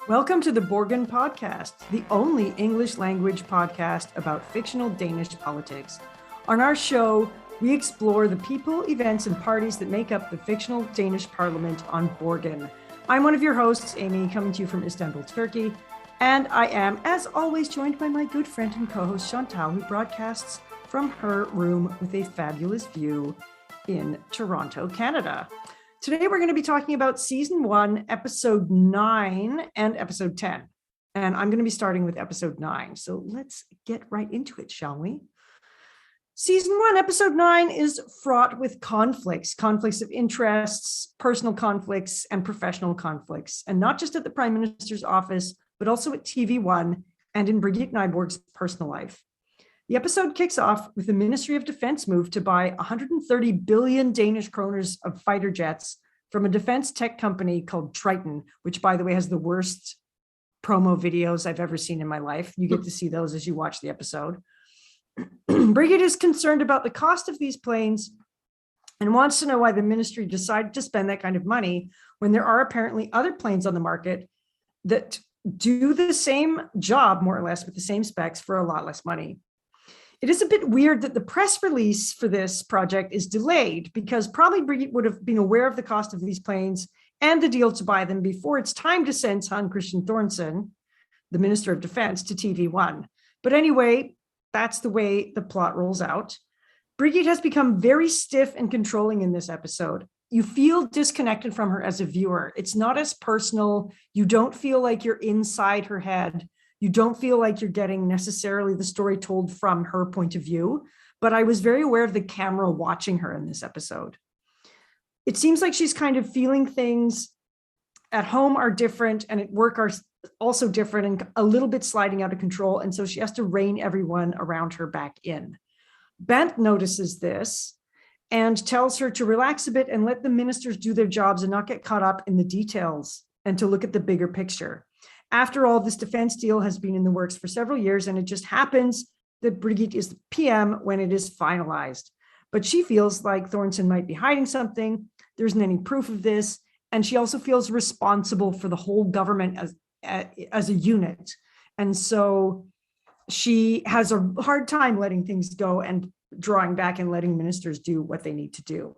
Welcome to the Borgen podcast, the only English language podcast about fictional Danish politics. On our show, we explore the people, events, and parties that make up the fictional Danish parliament on Borgen. I'm one of your hosts, Amy, coming to you from Istanbul, Turkey. And I am, as always, joined by my good friend and co-host Chantal, who broadcasts from her room with a fabulous view in Toronto, Canada. Today, we're going to be talking about Season 1, Episode 9 and Episode 10. And I'm going to be starting with Episode 9. So let's get right into it, shall we? Season 1, Episode 9 is fraught with conflicts of interests, personal conflicts, and professional conflicts. And not just at the Prime Minister's office, but also at TV1 and in Brigitte Nyborg's personal life. The episode kicks off with the Ministry of Defense move to buy 130 billion Danish kroners of fighter jets from a defense tech company called Triton, which, by the way, has the worst promo videos I've ever seen in my life. You get to see those as you watch the episode. Brigitte is concerned about the cost of these planes and wants to know why the ministry decided to spend that kind of money when there are apparently other planes on the market that do the same job, more or less, with the same specs for a lot less money. It is a bit weird that the press release for this project is delayed because probably Brigitte would have been aware of the cost of these planes and the deal to buy them before it's time to send Hans Christian Thornson, the Minister of Defense, to TV1. But anyway, that's the way the plot rolls out. Brigitte has become very stiff and controlling in this episode. You feel disconnected from her as a viewer. It's not as personal. You don't feel like you're inside her head. You don't feel like you're getting necessarily the story told from her point of view, but I was very aware of the camera watching her in this episode. It seems like she's kind of feeling things at home are different and at work are also different and a little bit sliding out of control. And so she has to rein everyone around her back in. Bent notices this and tells her to relax a bit and let the ministers do their jobs and not get caught up in the details and to look at the bigger picture. After all, this defense deal has been in the works for several years, and it just happens that Brigitte is the PM when it is finalized. But she feels like Thornton might be hiding something. There isn't any proof of this. And she also feels responsible for the whole government as a unit. And so she has a hard time letting things go and drawing back and letting ministers do what they need to do.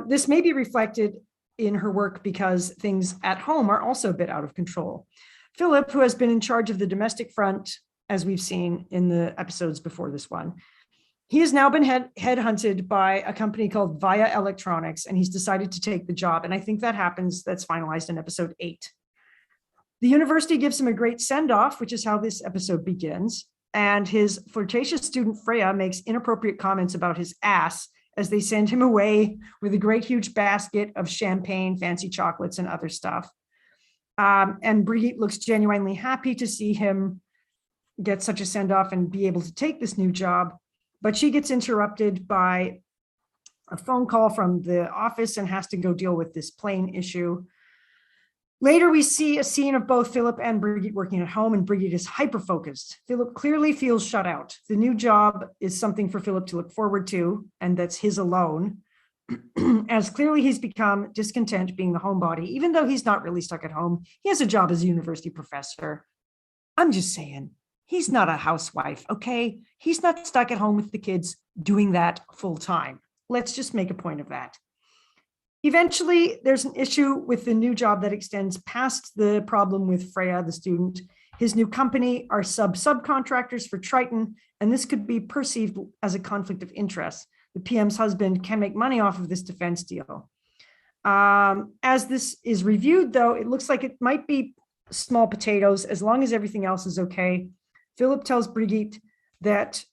This may be reflected in her work because things at home are also a bit out of control. Philip, who has been in charge of the domestic front, as we've seen in the episodes before this one, he has now been headhunted by a company called Via Electronics, and he's decided to take the job. And I think that's finalized in episode 8. The university gives him a great send-off, which is how this episode begins. And his flirtatious student Freya makes inappropriate comments about his ass as they send him away with a great huge basket of champagne, fancy chocolates, and other stuff. And Brigitte looks genuinely happy to see him get such a send-off and be able to take this new job. But she gets interrupted by a phone call from the office and has to go deal with this plane issue. Later, we see a scene of both Philip and Brigitte working at home, and Brigitte is hyper-focused. Philip clearly feels shut out. The new job is something for Philip to look forward to, and that's his alone, as clearly he's become discontent being the homebody. Even though he's not really stuck at home, he has a job as a university professor. I'm just saying, he's not a housewife, okay? He's not stuck at home with the kids doing that full time. Let's just make a point of that. Eventually, there's an issue with the new job that extends past the problem with Freya, the student. His new company are subcontractors for Triton, and this could be perceived as a conflict of interest. The PM's husband can make money off of this defense deal. As this is reviewed, though, it looks like it might be small potatoes as long as everything else is okay. Philip tells Brigitte that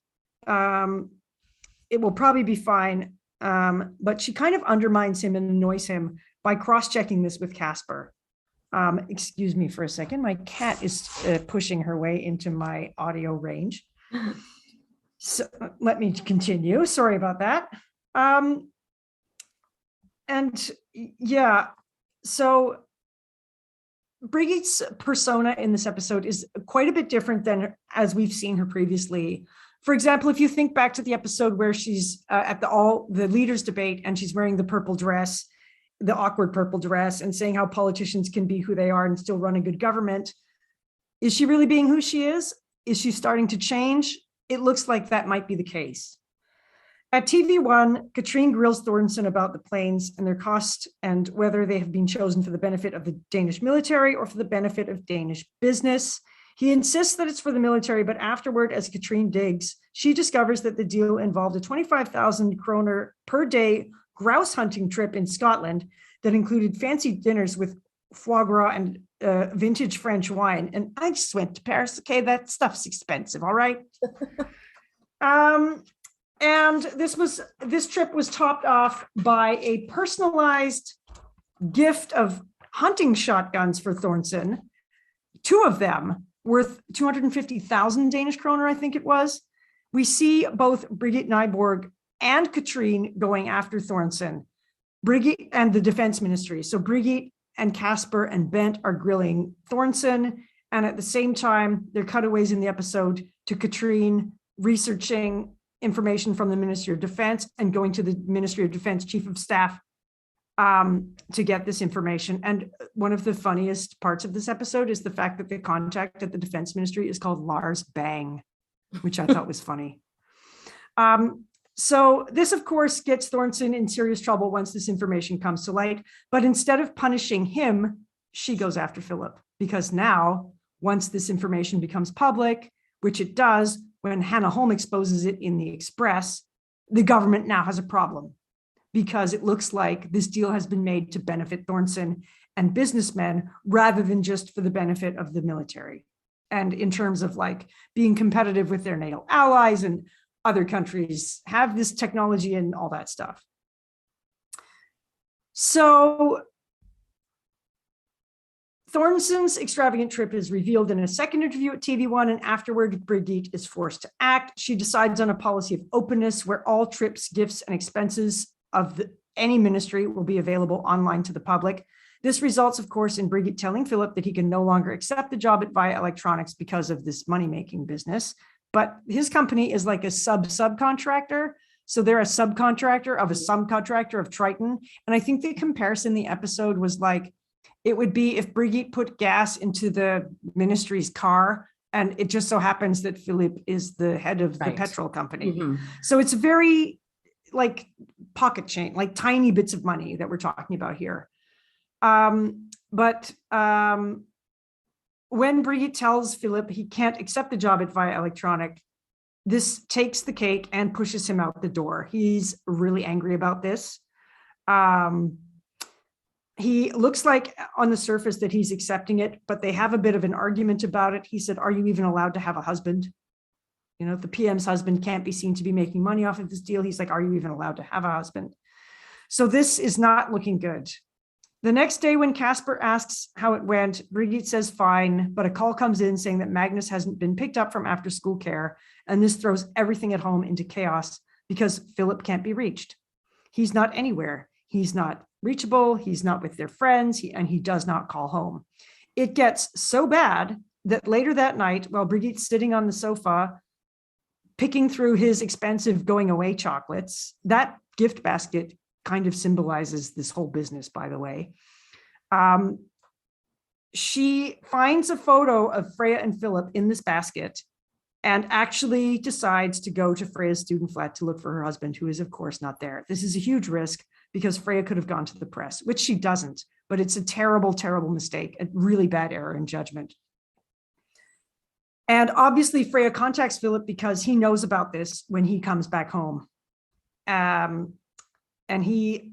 it will probably be fine. But she kind of undermines him and annoys him by cross-checking this with Casper. Excuse me for a second. My cat is pushing her way into my audio range. So let me continue. Sorry about that. And yeah, so Brigitte's persona in this episode is quite a bit different than as we've seen her previously. For example, if you think back to the episode where she's at the leaders debate and she's wearing the purple dress the awkward purple dress and saying how politicians can be who they are and still run a good government. Is she really being who she is? Is she starting to change? It looks like that might be the case. At TV1, Katrine grills Thornton about the planes and their cost and whether they have been chosen for the benefit of the Danish military or for the benefit of Danish business. He insists that it's for the military, but afterward, as Katrine digs, she discovers that the deal involved a 25,000 kroner per day grouse hunting trip in Scotland that included fancy dinners with foie gras and vintage French wine. And I just went to Paris. Okay, that stuff's expensive, all right? And this trip was topped off by a personalized gift of hunting shotguns for Thornton, 2 of them worth 250,000 Danish kroner, I think it was. We see both Brigitte Nyborg and Katrine going after Thornton, Brigitte and the Defense Ministry. So Brigitte and Casper and Bent are grilling Thornton, and at the same time, there are cutaways in the episode to Katrine researching information from the Ministry of Defense and going to the Ministry of Defense Chief of Staff to get this information. And one of the funniest parts of this episode is the fact that the contact at the Defense Ministry is called Lars Bang, which I thought was funny. So this, of course, gets Thornton in serious trouble once this information comes to light. But instead of punishing him, she goes after Philip, because now, once this information becomes public, which it does when Hannah Holm exposes it in the Express, the government now has a problem, because it looks like this deal has been made to benefit Thornton and businessmen rather than just for the benefit of the military. And in terms of like being competitive with their NATO allies and other countries have this technology and all that stuff. So Thornton's extravagant trip is revealed in a second interview at TV1, and afterward, Brigitte is forced to act. She decides on a policy of openness where all trips, gifts, and expenses of any ministry will be available online to the public. This results, of course, in Brigitte telling Philip that he can no longer accept the job at Via Electronics because of this money-making business. But his company is like a subcontractor. So they're a subcontractor of a subcontractor of Triton. And I think the comparison in the episode was like, it would be if Brigitte put gas into the ministry's car, and it just so happens that Philippe is the head of the petrol company. Mm-hmm. So it's very like pocket change, like tiny bits of money that we're talking about here. But when Brigitte tells Philip he can't accept the job at Via Electronic, this takes the cake and pushes him out the door. He's really angry about this. He looks like on the surface that he's accepting it, but they have a bit of an argument about it. He said, "Are you even allowed to have a husband? You know, if the PM's husband can't be seen to be making money off of this deal," he's like, "Are you even allowed to have a husband?" So this is not looking good. The next day, when Casper asks how it went, Brigitte says fine, but a call comes in saying that Magnus hasn't been picked up from after school care, and this throws everything at home into chaos because Philip can't be reached. He's not anywhere. He's not reachable. He's not with their friends, and he does not call home. It gets so bad that later that night, while Brigitte's sitting on the sofa, picking through his expensive going away chocolates, that gift basket kind of symbolizes this whole business, by the way. She finds a photo of Freya and Philip in this basket and actually decides to go to Freya's student flat to look for her husband, who is, of course, not there. This is a huge risk because Freya could have gone to the press, which she doesn't, but it's a terrible, terrible mistake, a really bad error in judgment. And obviously, Freya contacts Philip because he knows about this when he comes back home. And he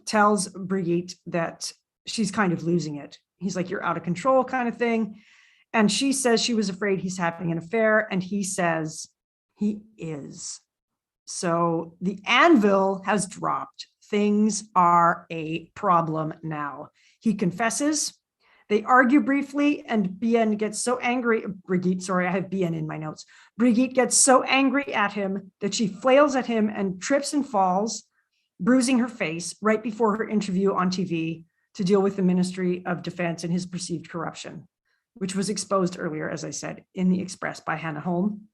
tells Brigitte that she's kind of losing it. He's like, "You're out of control," kind of thing. And she says she was afraid he's having an affair. And he says he is. So the anvil has dropped. Things are a problem now. He confesses. They argue briefly, and Bien gets so angry. Brigitte, sorry, I have Bien in my notes. Brigitte gets so angry at him that she flails at him and trips and falls, bruising her face right before her interview on TV to deal with the Ministry of Defense and his perceived corruption, which was exposed earlier, as I said, in the Express by Hannah Holm.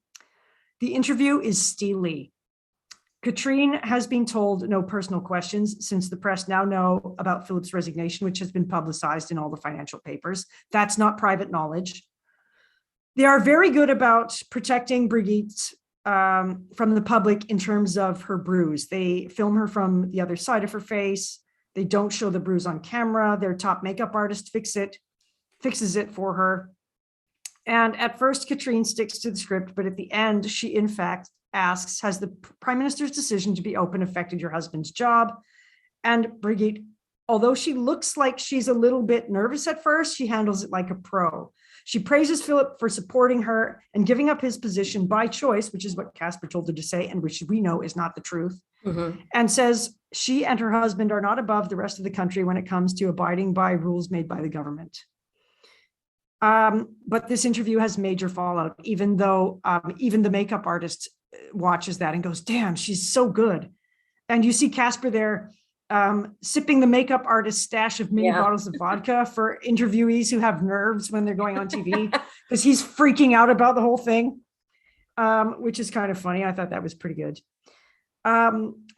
The interview is steely. Katrine has been told no personal questions since the press now know about Philip's resignation, which has been publicized in all the financial papers. That's not private knowledge. They are very good about protecting Brigitte from the public in terms of her bruise. They film her from the other side of her face. They don't show the bruise on camera. Their top makeup artist fixes it for her. And at first, Katrine sticks to the script, but at the end, she in fact asks, has the prime minister's decision to be open affected your husband's job? And Brigitte, although she looks like she's a little bit nervous at first, she handles it like a pro. She praises Philip for supporting her and giving up his position by choice, which is what Casper told her to say, and which we know is not the truth, and says she and her husband are not above the rest of the country when it comes to abiding by rules made by the government. But this interview has major fallout, even though even the makeup artist watches that and goes, damn, she's so good. And you see Casper there sipping the makeup artist's stash of mini bottles of vodka for interviewees who have nerves when they're going on TV, because he's freaking out about the whole thing, which is kind of funny. I thought that was pretty good.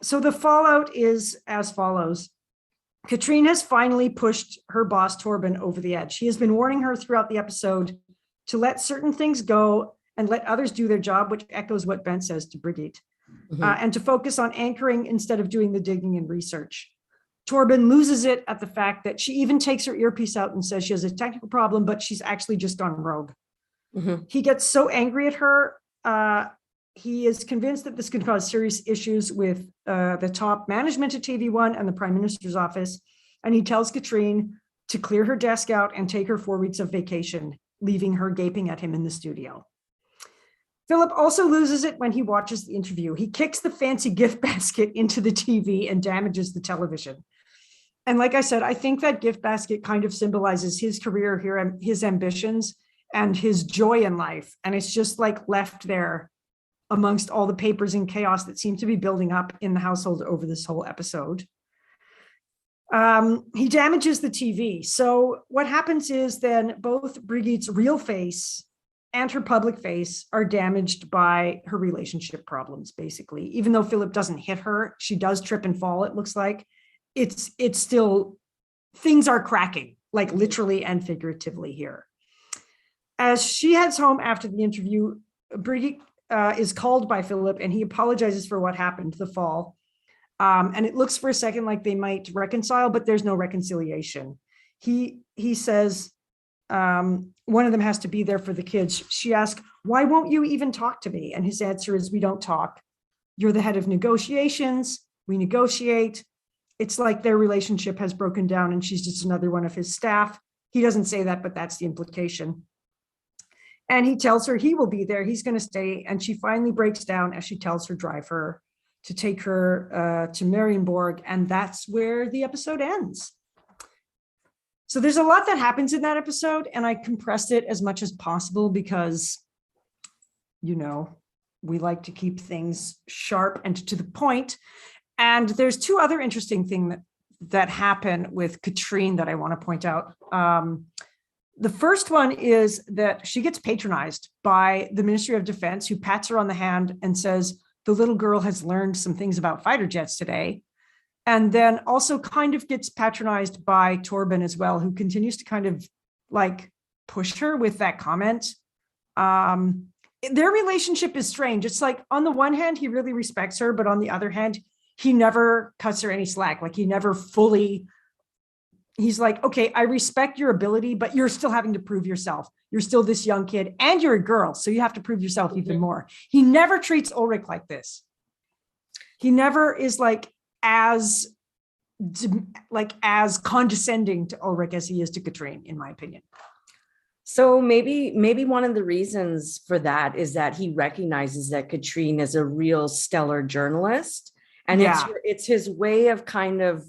So the fallout is as follows. Katrine has finally pushed her boss, Torben, over the edge. He has been warning her throughout the episode to let certain things go and let others do their job, which echoes what Ben says to Brigitte, and to focus on anchoring instead of doing the digging and research. Torben loses it at the fact that she even takes her earpiece out and says she has a technical problem, but she's actually just gone rogue. He gets so angry at her. He is convinced that this could cause serious issues with the top management at TV1 and the Prime Minister's office. And he tells Katrine to clear her desk out and take her 4 weeks of vacation, leaving her gaping at him in the studio. Philip also loses it when he watches the interview. He kicks the fancy gift basket into the TV and damages the television. And like I said, I think that gift basket kind of symbolizes his career here, his ambitions and his joy in life. And it's just like left there amongst all the papers and chaos that seem to be building up in the household over this whole episode. He damages the TV. So what happens is then both Brigitte's real face and her public face are damaged by her relationship problems, basically. Even though Philip doesn't hit her, she does trip and fall, it looks like. It's still, things are cracking, like literally and figuratively here. As she heads home after the interview, Brigitte is called by Philip and he apologizes for what happened, the fall. And it looks for a second like they might reconcile, but there's no reconciliation. He says, one of them has to be there for the kids. She asks, why won't you even talk to me? And his answer is, we don't talk. You're the head of negotiations. We negotiate. It's like their relationship has broken down and she's just another one of his staff. He doesn't say that, but that's the implication. And he tells her he will be there. He's going to stay. And she finally breaks down as she tells her driver to take her to Marienborg. And that's where the episode ends. So there's a lot that happens in that episode, and I compressed it as much as possible because, you know, we like to keep things sharp and to the point. And there's two other interesting things that happen with Katrine that I want to point out. The first one is that she gets patronized by the Ministry of Defense, who pats her on the hand and says, the little girl has learned some things about fighter jets today. And then also kind of gets patronized by Torben as well, who continues to kind of like push her with that comment. Their relationship is strange. It's like, on the one hand, he really respects her, but on the other hand, he never cuts her any slack. Like he never fully, he's like, okay, I respect your ability, but you're still having to prove yourself. You're still this young kid and you're a girl, so you have to prove yourself even more. He never treats Ulrich like this. He never is as condescending to Ulrich as he is to Katrine, in my opinion. So maybe one of the reasons for that is that he recognizes that Katrine is a real stellar journalist, and it's his way of kind of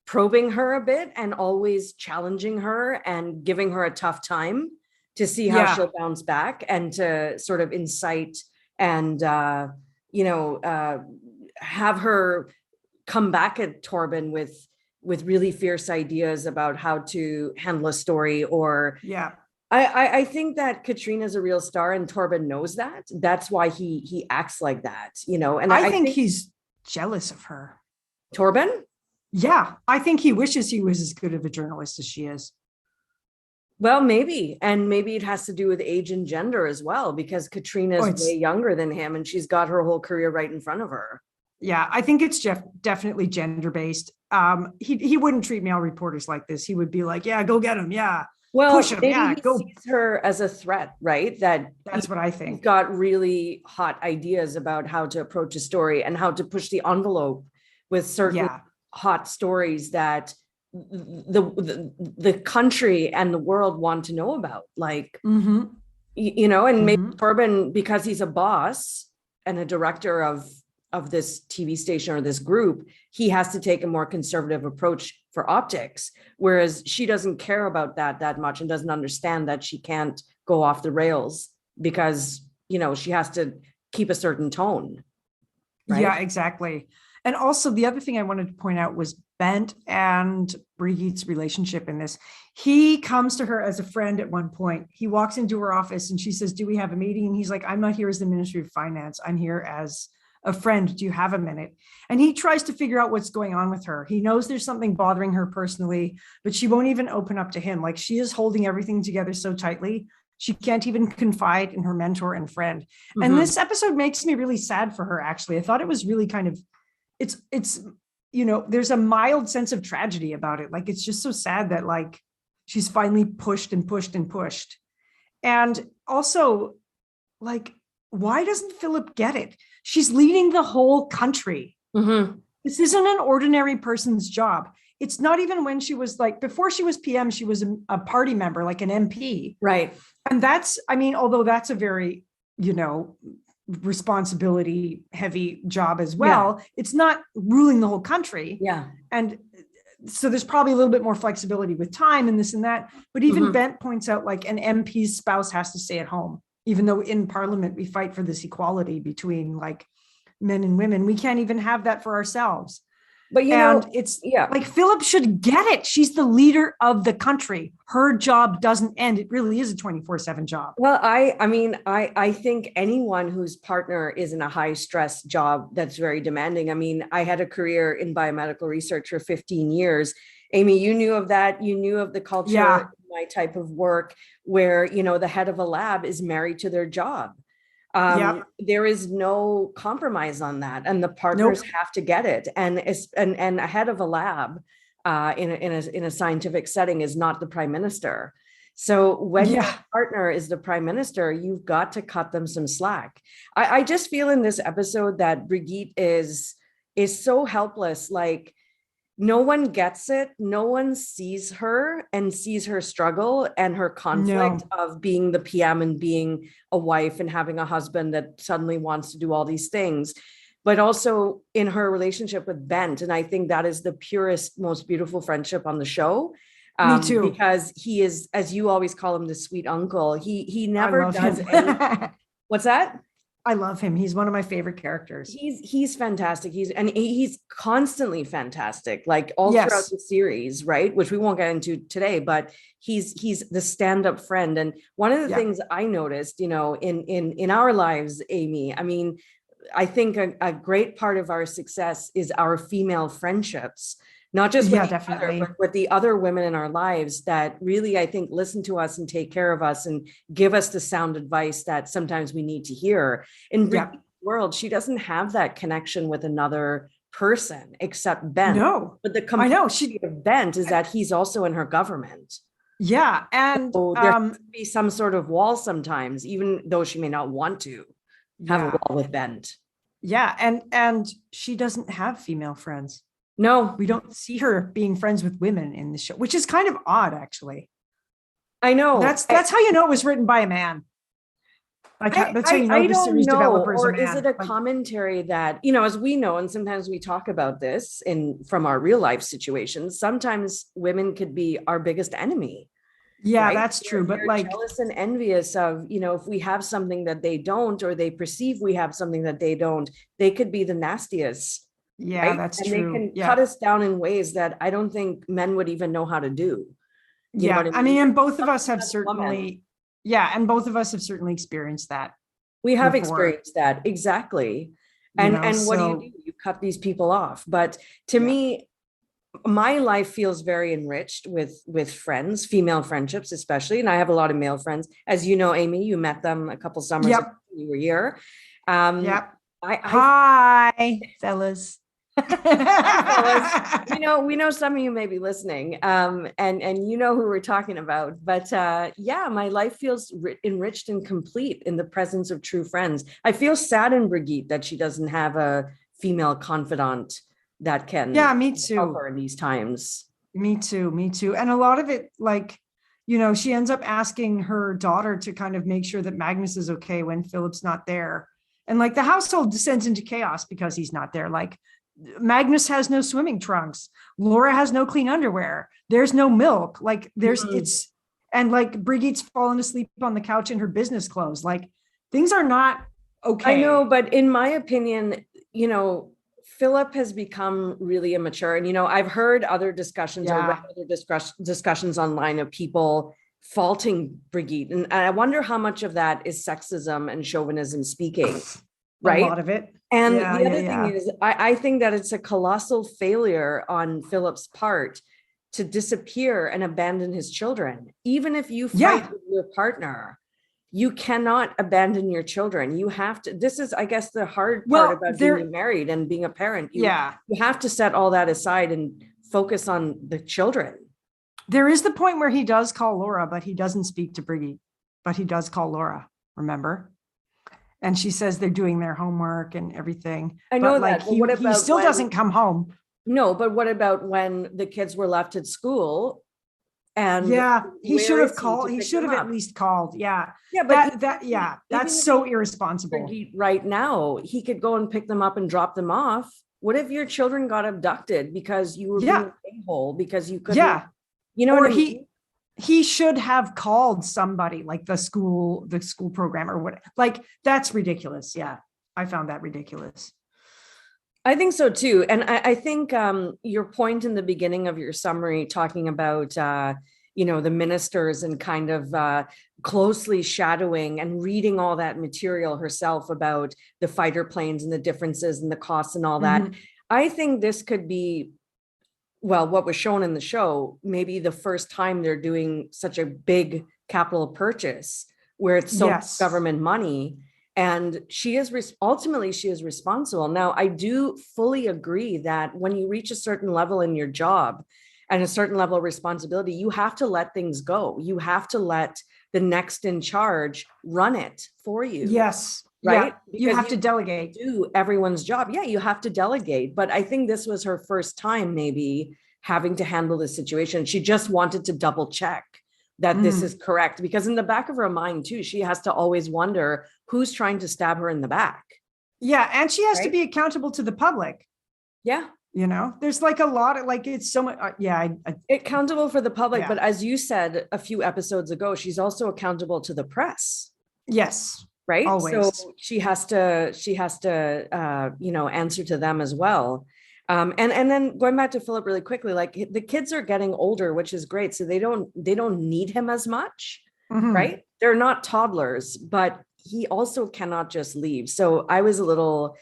probing her a bit and always challenging her and giving her a tough time to see how she'll bounce back and to sort of incite and have her come back at Torben with really fierce ideas about how to handle a story, or I think that Katrina's a real star, and Torben knows that. That's why he acts like that, you know. And I think he's jealous of her. Torben? Yeah, I think he wishes he was as good of a journalist as she is. Well, maybe. And maybe it has to do with age and gender as well, because Katrina is way younger than him and she's got her whole career right in front of her. Yeah, I think it's definitely gender based. He wouldn't treat male reporters like this. He would be like, yeah, go get him. Yeah. Well, push him. maybe Yeah, he go. sees her as a threat, right? That's what I think. He's got really hot ideas about how to approach a story and how to push the envelope with certain hot stories that the country and the world want to know about. Like, you know, and maybe Torben, because he's a boss and a director of this TV station or this group, he has to take a more conservative approach for optics, whereas she doesn't care about that much and doesn't understand that she can't go off the rails because, you know, she has to keep a certain tone. Right? Yeah, exactly. And also the other thing I wanted to point out was Bent and Brigitte's relationship in this. He comes to her as a friend at one point. He walks into her office and she says, do we have a meeting? And he's like, I'm not here as the Ministry of Finance. I'm here as a friend. Do you have a minute? And he tries to figure out what's going on with her. He knows there's something bothering her personally, but she won't even open up to him. Like, she is holding everything together so tightly. She can't even confide in her mentor and friend. And this episode makes me really sad for her, actually. I thought it was really kind of, it's, you know, there's a mild sense of tragedy about it. Like, it's just so sad that, like, she's finally pushed and pushed and pushed. And also, like, why doesn't Philip get it? She's leading the whole country. This isn't an ordinary person's job. It's not even when she was like, before she was PM, she was a party member, like an MP. Right. And that's, I mean, although that's a very, you know, responsibility heavy job as well, it's not ruling the whole country. Yeah. And so there's probably a little bit more flexibility with time and this and that. But even Bent points out, like, an MP's spouse has to stay at home. Even though in Parliament we fight for this equality between, like, men and women, we can't even have that for ourselves. But, you know, it's like, Philip should get it. She's the leader of the country. Her job doesn't end. It really is a 24/7 job. Well, I think anyone whose partner is in a high stress job that's very demanding. I mean, I had a career in biomedical research for 15 years. Amy, you knew of that. You knew of the culture, my type of work, where, you know, the head of a lab is married to their job. There is no compromise on that, and the partners have to get it. And a head of a lab in a scientific setting is not the prime minister. So when your partner is the prime minister, you've got to cut them some slack. I just feel in this episode that Brigitte is so helpless. Like, no one gets it. No one sees her and sees her struggle and her conflict of being the PM and being a wife and having a husband that suddenly wants to do all these things, but also in her relationship with Bent. And I think that is the purest, most beautiful friendship on the show. Me too. Because he is, as you always call him, the sweet uncle. He never does anything. What's that? I love him. He's one of my favorite characters. He's fantastic. He's constantly fantastic, like all throughout the series, right? Which we won't get into today, but he's the stand-up friend. And one of the things I noticed, you know, in our lives, Amy, I mean, I think a great part of our success is our female friendships. Not just with each other, but with the other women in our lives that really, I think, listen to us and take care of us and give us the sound advice that sometimes we need to hear. In Brigitte's world, she doesn't have that connection with another person except Bent. No, but the complexity of Bent is that he's also in her government. Yeah, and so there has to be some sort of wall sometimes, even though she may not want to have a wall with Bent. Yeah, and she doesn't have female friends. No, we don't see her being friends with women in the show, which is kind of odd, actually. I know. That's how you know it was written by a man. Like, that's how you know the series developer is a man. Or is it a commentary that, you know, as we know, and sometimes we talk about this from our real life situations, sometimes women could be our biggest enemy. Yeah, right? That's true. But like, jealous and envious of, you know, if we have something that they don't, or they perceive we have something that they don't, they could be the nastiest. Yeah, right? That's true. They can cut us down in ways that I don't think men would even know how to do. You know what I mean? And both of us have certainly Yeah. And both of us have certainly experienced that We have before, experienced that. Exactly. you know, And what do you so do? You cut these people off. But to yeah. me, my life feels very enriched with friends, female friendships especially, and I have a lot of male friends. As you know, Amy, you met them a couple summers ago Yep. when you were here. Um, Yep. I Hi, fellas. Hi, fellas. We know some of you may be listening, and you know who we're talking about. But yeah, my life feels enriched and complete in the presence of true friends. I feel sad in Brigitte that she doesn't have a female confidant that Yeah, can me help too. her in these times. Me too. Me too. And a lot of it, like, you know, she ends up asking her daughter to kind of make sure that Magnus is okay when Philip's not there. And like the household descends into chaos because he's not there. Like Magnus has no swimming trunks. Laura has no clean underwear. There's no milk. Like it's, and like Brigitte's fallen asleep on the couch in her business clothes. Like things are not okay. I know, but in my opinion, Philip has become really immature. And, I've heard other discussions or read other discussions online of people faulting Brigitte. And I wonder how much of that is sexism and chauvinism speaking, right? A lot of it. And the other thing is, I think that it's a colossal failure on Philip's part to disappear and abandon his children. Even if you fight with your partner, you cannot abandon your children. You have to, this is, I guess, the hard part about being married and being a parent. You have to set all that aside and focus on the children. There is the point where he does call Laura, but he doesn't speak to Brigitte, but he does call Laura, remember? And she says they're doing their homework and everything. I know but that. Like he still doesn't come home. No, but what about when the kids were left at school? And he should have called. He should have at least called. Yeah. But that's so irresponsible. Right now, he could go and pick them up and drop them off. What if your children got abducted because you were being a a-hole because you couldn't? Yeah. Or what I mean? He should have called somebody like the school program or what. Like that's ridiculous. Yeah, I found that ridiculous. I think so too. And I think your point in the beginning of your summary talking about, the ministers and kind of closely shadowing and reading all that material herself about the fighter planes and the differences and the costs and all that. I think this could be, well, what was shown in the show, maybe the first time they're doing such a big capital purchase where it's so much government money. And ultimately she is responsible. Now, I do fully agree that when you reach a certain level in your job and a certain level of responsibility, you have to let things go. You have to let the next in charge run it for you. Yes. Right. Yeah. You have to delegate. Do everyone's job. Yeah, you have to delegate. But I think this was her first time maybe having to handle the situation. She just wanted to double check that this is correct, because in the back of her mind too, she has to always wonder who's trying to stab her in the back. Yeah. And she has to be accountable to the public. Yeah. There's like a lot of like, it's so much. Accountable for the public. But as you said a few episodes ago, she's also accountable to the press. Yes. Right. Always. So she has to, answer to them as well. And then going back to Philip really quickly, like the kids are getting older, which is great. So they don't need him as much, right? They're not toddlers, but he also cannot just leave. So I was a little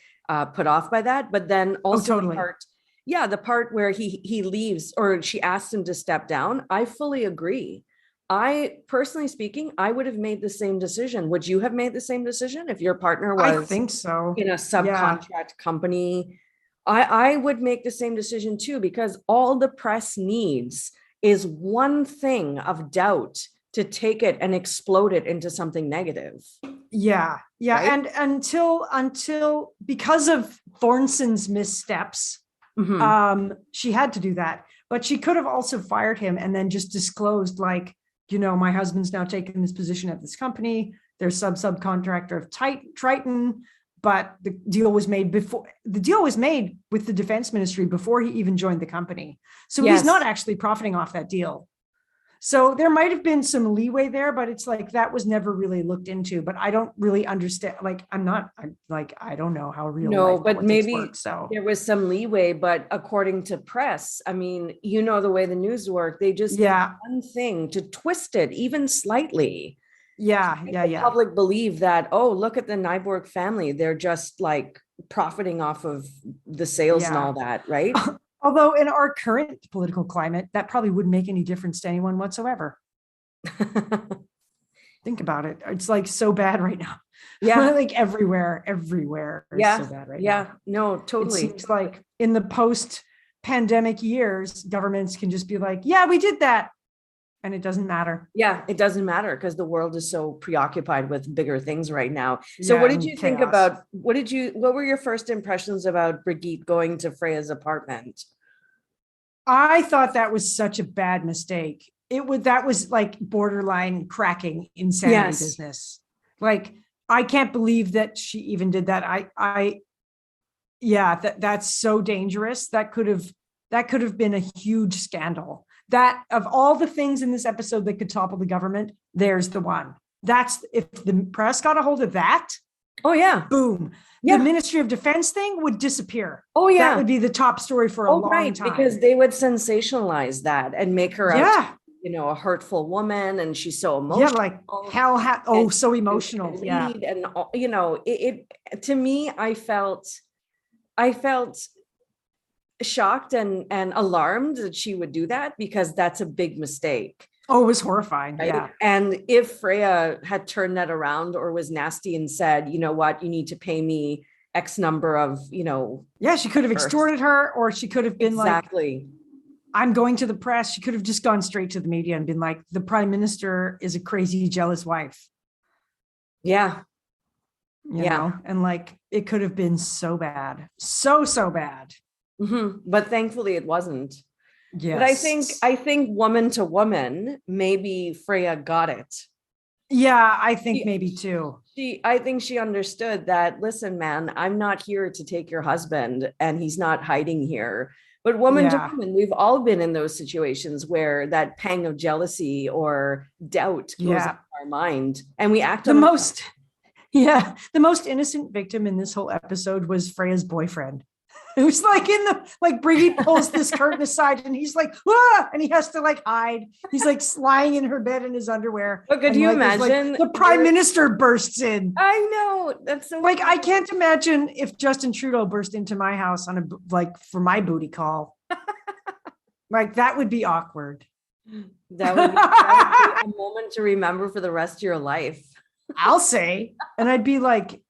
put off by that, but then also the part where he leaves or she asks him to step down. I fully agree. I personally speaking, I would have made the same decision. Would you have made the same decision if your partner was, I think so, in a subcontract company? I would make the same decision too, because all the press needs is one thing of doubt to take it and explode it into something negative. Yeah. Right? And until because of Thornson's missteps, she had to do that. But she could have also fired him and then just disclosed, like, my husband's now taken this position at this company. They're subcontractor of Triton. But the deal was made with the defense ministry before he even joined the company. So he's not actually profiting off that deal. So there might have been some leeway there, but it's like, that was never really looked into, but I don't really understand. Like, I don't know how real life but maybe work, so there was some leeway, but according to press, I mean, the way the news work, they just did one thing to twist it even slightly. Yeah, Make yeah, the yeah. public believe that, oh, look at the Nyborg family. They're just like profiting off of the sales and Yeah. all that, right? Although in our current political climate, that probably wouldn't make any difference to anyone whatsoever. Think about it. It's like so bad right now. Yeah. Like everywhere is so bad right now. No, It totally. seems like in the post-pandemic years, governments can just be like, yeah, we did that. And it doesn't matter. Yeah, it doesn't matter because the world is so preoccupied with bigger things right now. So Yeah, what did and you think chaos. about, what were your first impressions about Brigitte going to Freya's apartment? I thought that was such a bad mistake. That was like borderline cracking insanity Yes. business. Like, I can't believe that she even did that. Yeah, that's so dangerous. That could have been a huge scandal. That of all the things in this episode that could topple the government, there's the one. That's if the press got a hold of that. Oh yeah. Boom. Yeah. The Ministry of Defense thing would disappear. Oh yeah. That would be the top story for a long time. Because they would sensationalize that and make her out, a hurtful woman, and she's so emotional. Yeah, like so emotional. Yeah. And it to me, I felt shocked and alarmed that she would do that, because that's a big mistake. Oh, it was horrifying. Right? Yeah. And if Freya had turned that around or was nasty and said, you know what, you need to pay me X number of, Yeah, she could have extorted her, or she could have been like, I'm going to the press. She could have just gone straight to the media and been like, the prime minister is a crazy, jealous wife. Yeah. You know, and like, it could have been so bad. So bad. Mm-hmm. But thankfully it wasn't. Yes. But I think woman to woman, maybe Freya got it. Yeah, I think maybe too. I think she understood that, listen, man, I'm not here to take your husband and he's not hiding here. But woman to woman, we've all been in those situations where that pang of jealousy or doubt goes in our mind, and we act the most innocent victim in this whole episode was Freya's boyfriend. It was like Brigitte pulls this curtain aside and he's like, ah! And he has to like hide. He's like lying in her bed in his underwear. But could you imagine the prime minister bursts in? I know, that's so like, I can't imagine if Justin Trudeau burst into my house for my booty call. Like, that would be awkward. That would be a moment to remember for the rest of your life. I'll say, and I'd be like,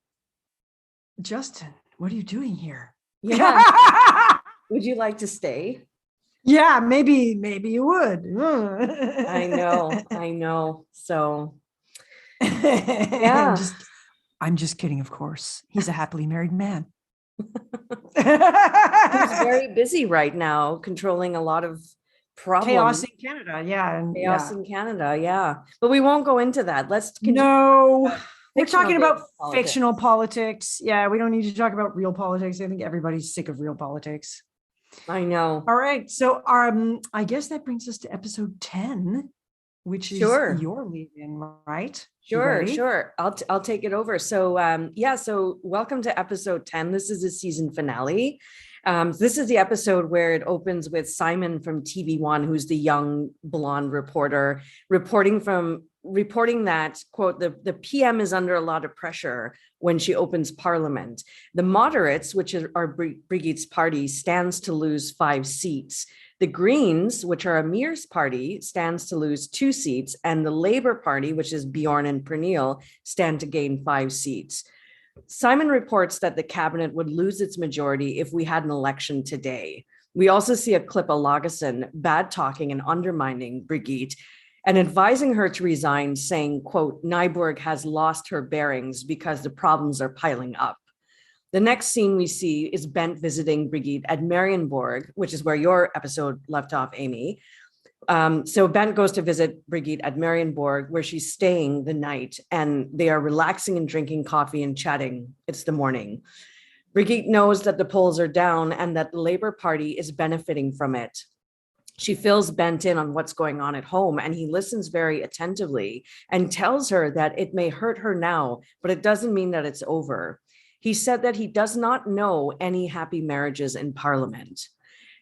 Justin, what are you doing here? Yeah. Would you like to stay? Yeah, maybe you would. I know. So yeah. I'm just kidding, of course. He's a happily married man. He's very busy right now, controlling a lot of problems. Chaos in Canada, yeah. In Canada, yeah. But we won't go into that. Let's continue. No. We're talking about fictional politics. Yeah, we don't need to talk about real politics. I think everybody's sick of real politics. I know. All right. So I guess that brings us to episode 10, which is your lead in, right? Sure. I'll take it over. So so welcome to episode 10. This is the season finale. This is the episode where it opens with Simon from TV1, who's the young blonde reporter, reporting that, quote, the PM is under a lot of pressure when she opens Parliament. The moderates, which are Brigitte's party, stands to lose 5 seats. The Greens, which are Amir's party, stands to lose 2 seats. And the Labour Party, which is Bjorn and Pernille, stand to gain 5 seats. Simon reports that the cabinet would lose its majority if we had an election today. We also see a clip of Lagesson bad talking and undermining Brigitte and advising her to resign, saying, quote, Nyborg has lost her bearings because the problems are piling up. The next scene we see is Bent visiting Brigitte at Marienborg, which is where your episode left off, Amy. So Bent goes to visit Brigitte at Marienborg, where she's staying the night, and they are relaxing and drinking coffee and chatting. It's the morning. Brigitte knows that the polls are down and that the Labour Party is benefiting from it. She fills Bent in on what's going on at home, and he listens very attentively and tells her that it may hurt her now, but it doesn't mean that it's over. He said that he does not know any happy marriages in Parliament.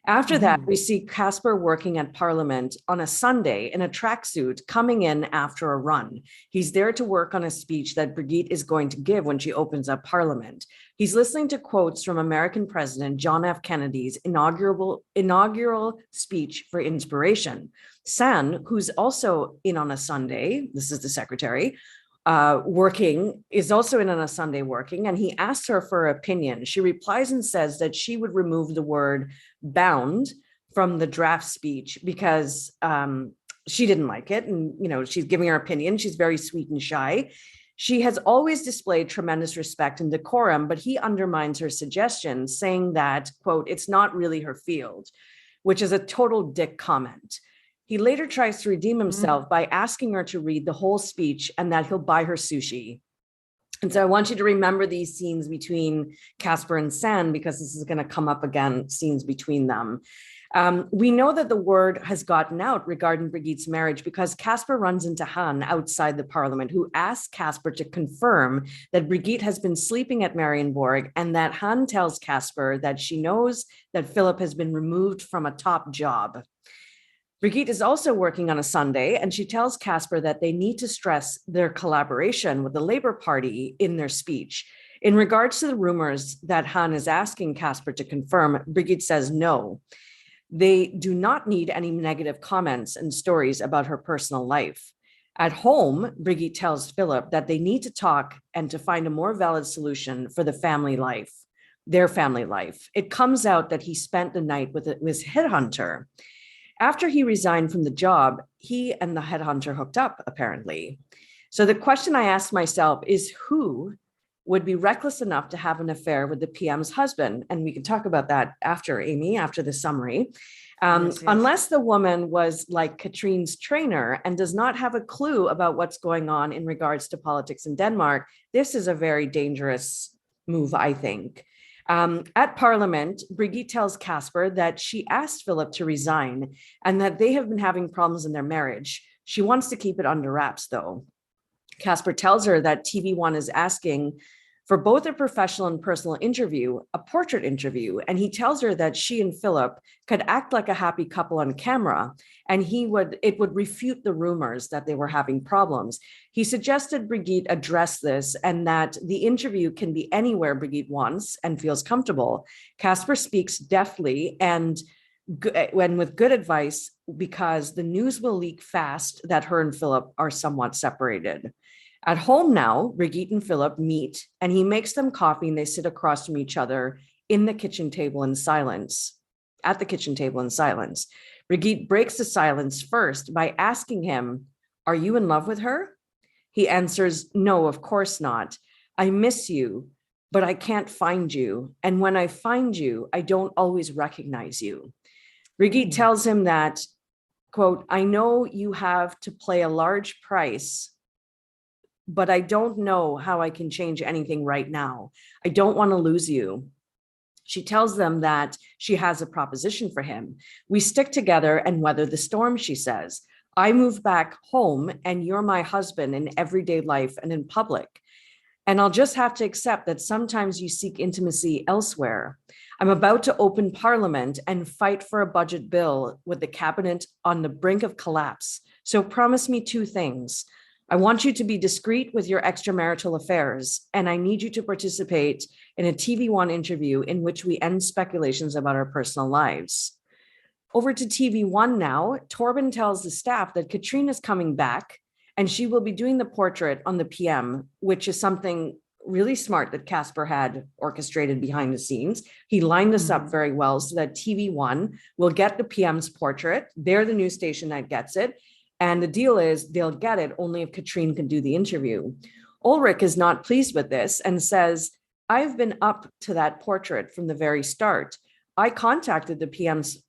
After that, we see Casper working at Parliament on a Sunday in a tracksuit, coming in after a run. He's there to work on a speech that Brigitte is going to give when she opens up Parliament. He's listening to quotes from American President John F. Kennedy's inaugural speech for inspiration. San, who's also in on a Sunday, this is the secretary, working, is also in on a Sunday working, and he asks her for her opinion. She replies and says that she would remove the word bound from the draft speech because she didn't like it. And, she's giving her opinion. She's very sweet and shy. She has always displayed tremendous respect and decorum, but he undermines her suggestion, saying that, quote, it's not really her field, which is a total dick comment. He later tries to redeem himself by asking her to read the whole speech and that he'll buy her sushi. And so I want you to remember these scenes between Casper and San, because this is going to come up again, scenes between them. We know that the word has gotten out regarding Brigitte's marriage because Casper runs into Han outside the Parliament, who asks Casper to confirm that Brigitte has been sleeping at Marienborg, and that Han tells Casper that she knows that Philip has been removed from a top job. Brigitte is also working on a Sunday, and she tells Casper that they need to stress their collaboration with the Labour Party in their speech. In regards to the rumors that Han is asking Casper to confirm, Brigitte says no. They do not need any negative comments and stories about her personal life. At home, Brigitte tells Philip that they need to talk and to find a more valid solution for the family life, their family life. It comes out that he spent the night with his headhunter. After he resigned from the job, he and the headhunter hooked up, apparently. So the question I asked myself is, who would be reckless enough to have an affair with the PM's husband? And we can talk about that after, Amy, after the summary. Yes. Unless the woman was like Katrine's trainer and does not have a clue about what's going on in regards to politics in Denmark, this is a very dangerous move, I think. At Parliament, Brigitte tells Casper that she asked Philip to resign and that they have been having problems in their marriage. She wants to keep it under wraps, though. Casper tells her that TV1 is asking for both a professional and personal interview, a portrait interview, and he tells her that she and Philip could act like a happy couple on camera, and it would refute the rumors that they were having problems. He suggested Brigitte address this and that the interview can be anywhere Brigitte wants and feels comfortable. Casper speaks deftly and with good advice, because the news will leak fast that her and Philip are somewhat separated. At home now, Brigitte and Philip meet, and he makes them coffee, and they sit across from each other at the kitchen table in silence. Brigitte breaks the silence first by asking him, "Are you in love with her?" He answers, "No, of course not. I miss you, but I can't find you. And when I find you, I don't always recognize you." Brigitte tells him that, quote, "I know you have to pay a large price, but I don't know how I can change anything right now. I don't want to lose you." She tells them that she has a proposition for him. "We stick together and weather the storm," she says. "I move back home and you're my husband in everyday life and in public. And I'll just have to accept that sometimes you seek intimacy elsewhere. I'm about to open Parliament and fight for a budget bill with the cabinet on the brink of collapse. So promise me two things. I want you to be discreet with your extramarital affairs, and I need you to participate in a TV1 interview in which we end speculations about our personal lives." Over to TV1 now, Torben tells the staff that Katrine is coming back and she will be doing the portrait on the PM, which is something really smart that Casper had orchestrated behind the scenes. He lined this up very well so that TV1 will get the PM's portrait. They're the news station that gets it. And the deal is they'll get it only if Katrine can do the interview. Ulrich is not pleased with this and says, "I've been up to that portrait from the very start. I contacted the PM's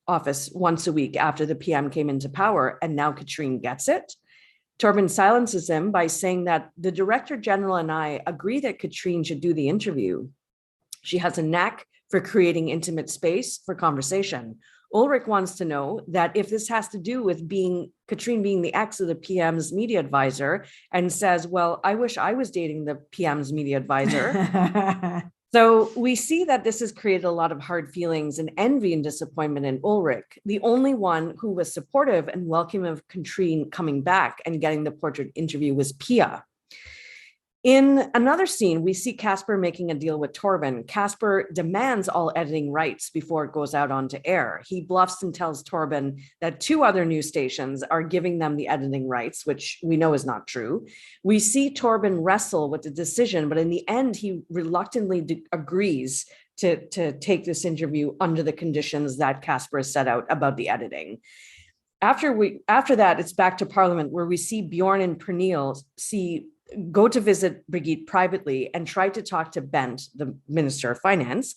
office once a week after the PM came into power, and now Katrine gets it." Torben silences him by saying that the Director General and I agree that Katrine should do the interview. She has a knack for creating intimate space for conversation. Ulrich wants to know that if this has to do with Katrine being the ex of the PM's media advisor, and says, "Well, I wish I was dating the PM's media advisor." So we see that this has created a lot of hard feelings and envy and disappointment in Ulrich. The only one who was supportive and welcoming of Katrine coming back and getting the portrait interview was Pia. In another scene, we see Casper making a deal with Torben. Casper demands all editing rights before it goes out onto air. He bluffs and tells Torben that 2 other news stations are giving them the editing rights, which we know is not true. We see Torben wrestle with the decision, but in the end, he reluctantly agrees to take this interview under the conditions that Casper has set out about the editing. After that, it's back to Parliament, where we see Bjorn and Pernille go to visit Brigitte privately and try to talk to Bent, the Minister of Finance,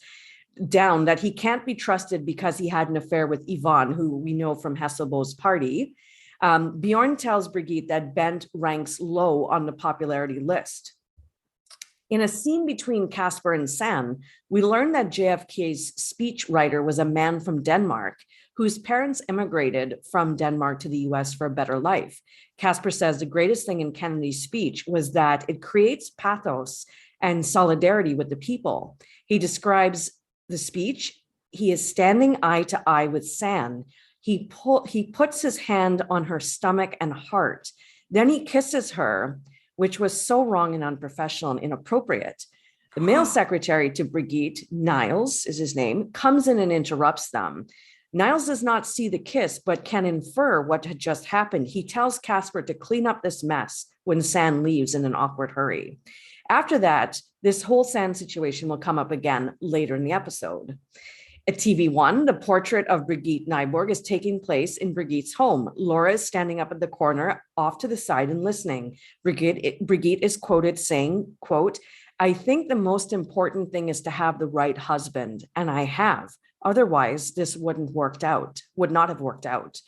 down that he can't be trusted because he had an affair with Yvonne, who we know from Hesselbo's party. Bjorn tells Brigitte that Bent ranks low on the popularity list. In a scene between Casper and Sam, we learn that JFK's speechwriter was a man from Denmark whose parents immigrated from Denmark to the US for a better life. Casper says the greatest thing in Kennedy's speech was that it creates pathos and solidarity with the people. He describes the speech. He is standing eye to eye with Sam. He puts his hand on her stomach and heart. Then he kisses her, which was so wrong and unprofessional and inappropriate. The male secretary to Brigitte, Niles is his name, comes in and interrupts them. Niles does not see the kiss, but can infer what had just happened. He tells Casper to clean up this mess when Sam leaves in an awkward hurry. After that, this whole Sam situation will come up again later in the episode. At TV1, the portrait of Brigitte Nyborg is taking place in Brigitte's home. Laura is standing up at the corner, off to the side and listening. Brigitte is quoted saying, quote, "I think the most important thing is to have the right husband, and I have. Otherwise, this would not have worked out."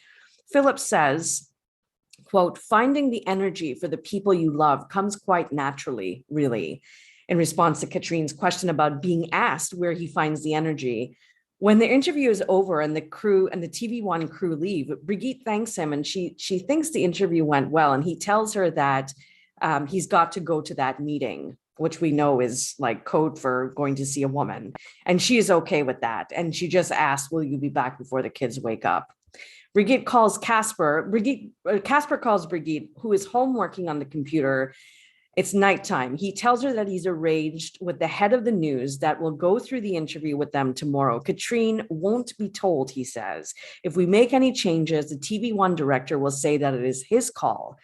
Philip says, quote, "Finding the energy for the people you love comes quite naturally, really," in response to Katrine's question about being asked where he finds the energy. When the interview is over and the crew and the TV1 crew leave, Brigitte thanks him and she thinks the interview went well. And he tells her that he's got to go to that meeting, which we know is like code for going to see a woman. And she is okay with that. And she just asks, "Will you be back before the kids wake up?" Brigitte calls Casper. Casper calls Brigitte, who is home working on the computer. It's nighttime. He tells her that he's arranged with the head of the news that will go through the interview with them tomorrow. Katrine won't be told, he says. If we make any changes, the TV1 director will say that it is his call.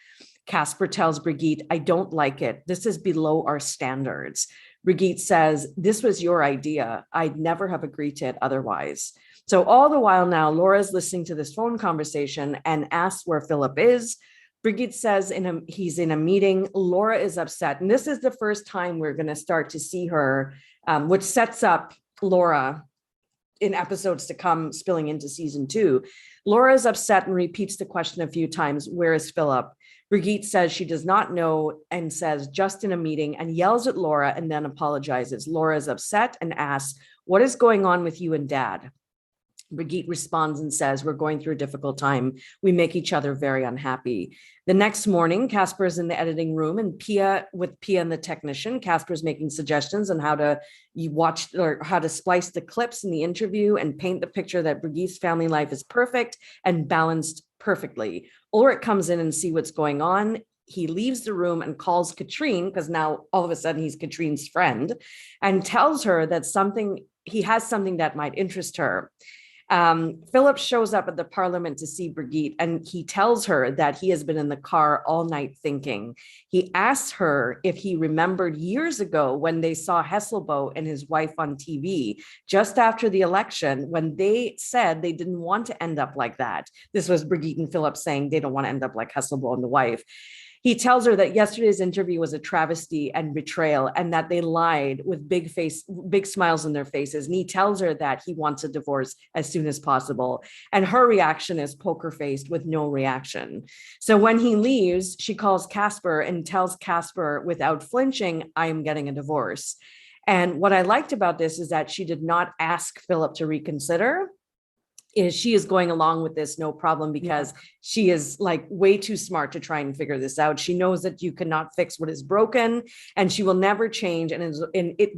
Casper tells Brigitte, "I don't like it. This is below our standards." Brigitte says, "This was your idea. I'd never have agreed to it otherwise." So all the while now, Laura's listening to this phone conversation and asks where Philip is. Brigitte says he's in a meeting. Laura is upset. And this is the first time we're going to start to see her, which sets up Laura in episodes to come spilling into season 2. Laura is upset and repeats the question a few times, "Where is Philip?" Brigitte says she does not know and says just in a meeting and yells at Laura and then apologizes. Laura is upset and asks, "What is going on with you and Dad?" Brigitte responds and says, "We're going through a difficult time. We make each other very unhappy." The next morning, Casper is in the editing room and Pia and the technician. Casper's making suggestions on how to watch or how to splice the clips in the interview and paint the picture that Brigitte's family life is perfect and balanced perfectly. Ulrich comes in and see what's going on. He leaves the room and calls Katrine, because now all of a sudden he's Katrine's friend, and tells her that he has something that might interest her. Philip shows up at the Parliament to see Brigitte, and he tells her that he has been in the car all night thinking. He asks her if he remembered years ago when they saw Hesselbo and his wife on TV just after the election, when they said they didn't want to end up like that. This was Brigitte and Philip saying they don't want to end up like Hesselbo and the wife. He tells her that yesterday's interview was a travesty and betrayal, and that they lied with big smiles on their faces. And he tells her that he wants a divorce as soon as possible. And her reaction is poker faced with no reaction. So when he leaves, she calls Casper and tells Casper without flinching, "I am getting a divorce." And what I liked about this is that she did not ask Philip to reconsider. she is going along with this no problem, because she is like way too smart to try and figure this out. She knows that you cannot fix what is broken, and she will never change, and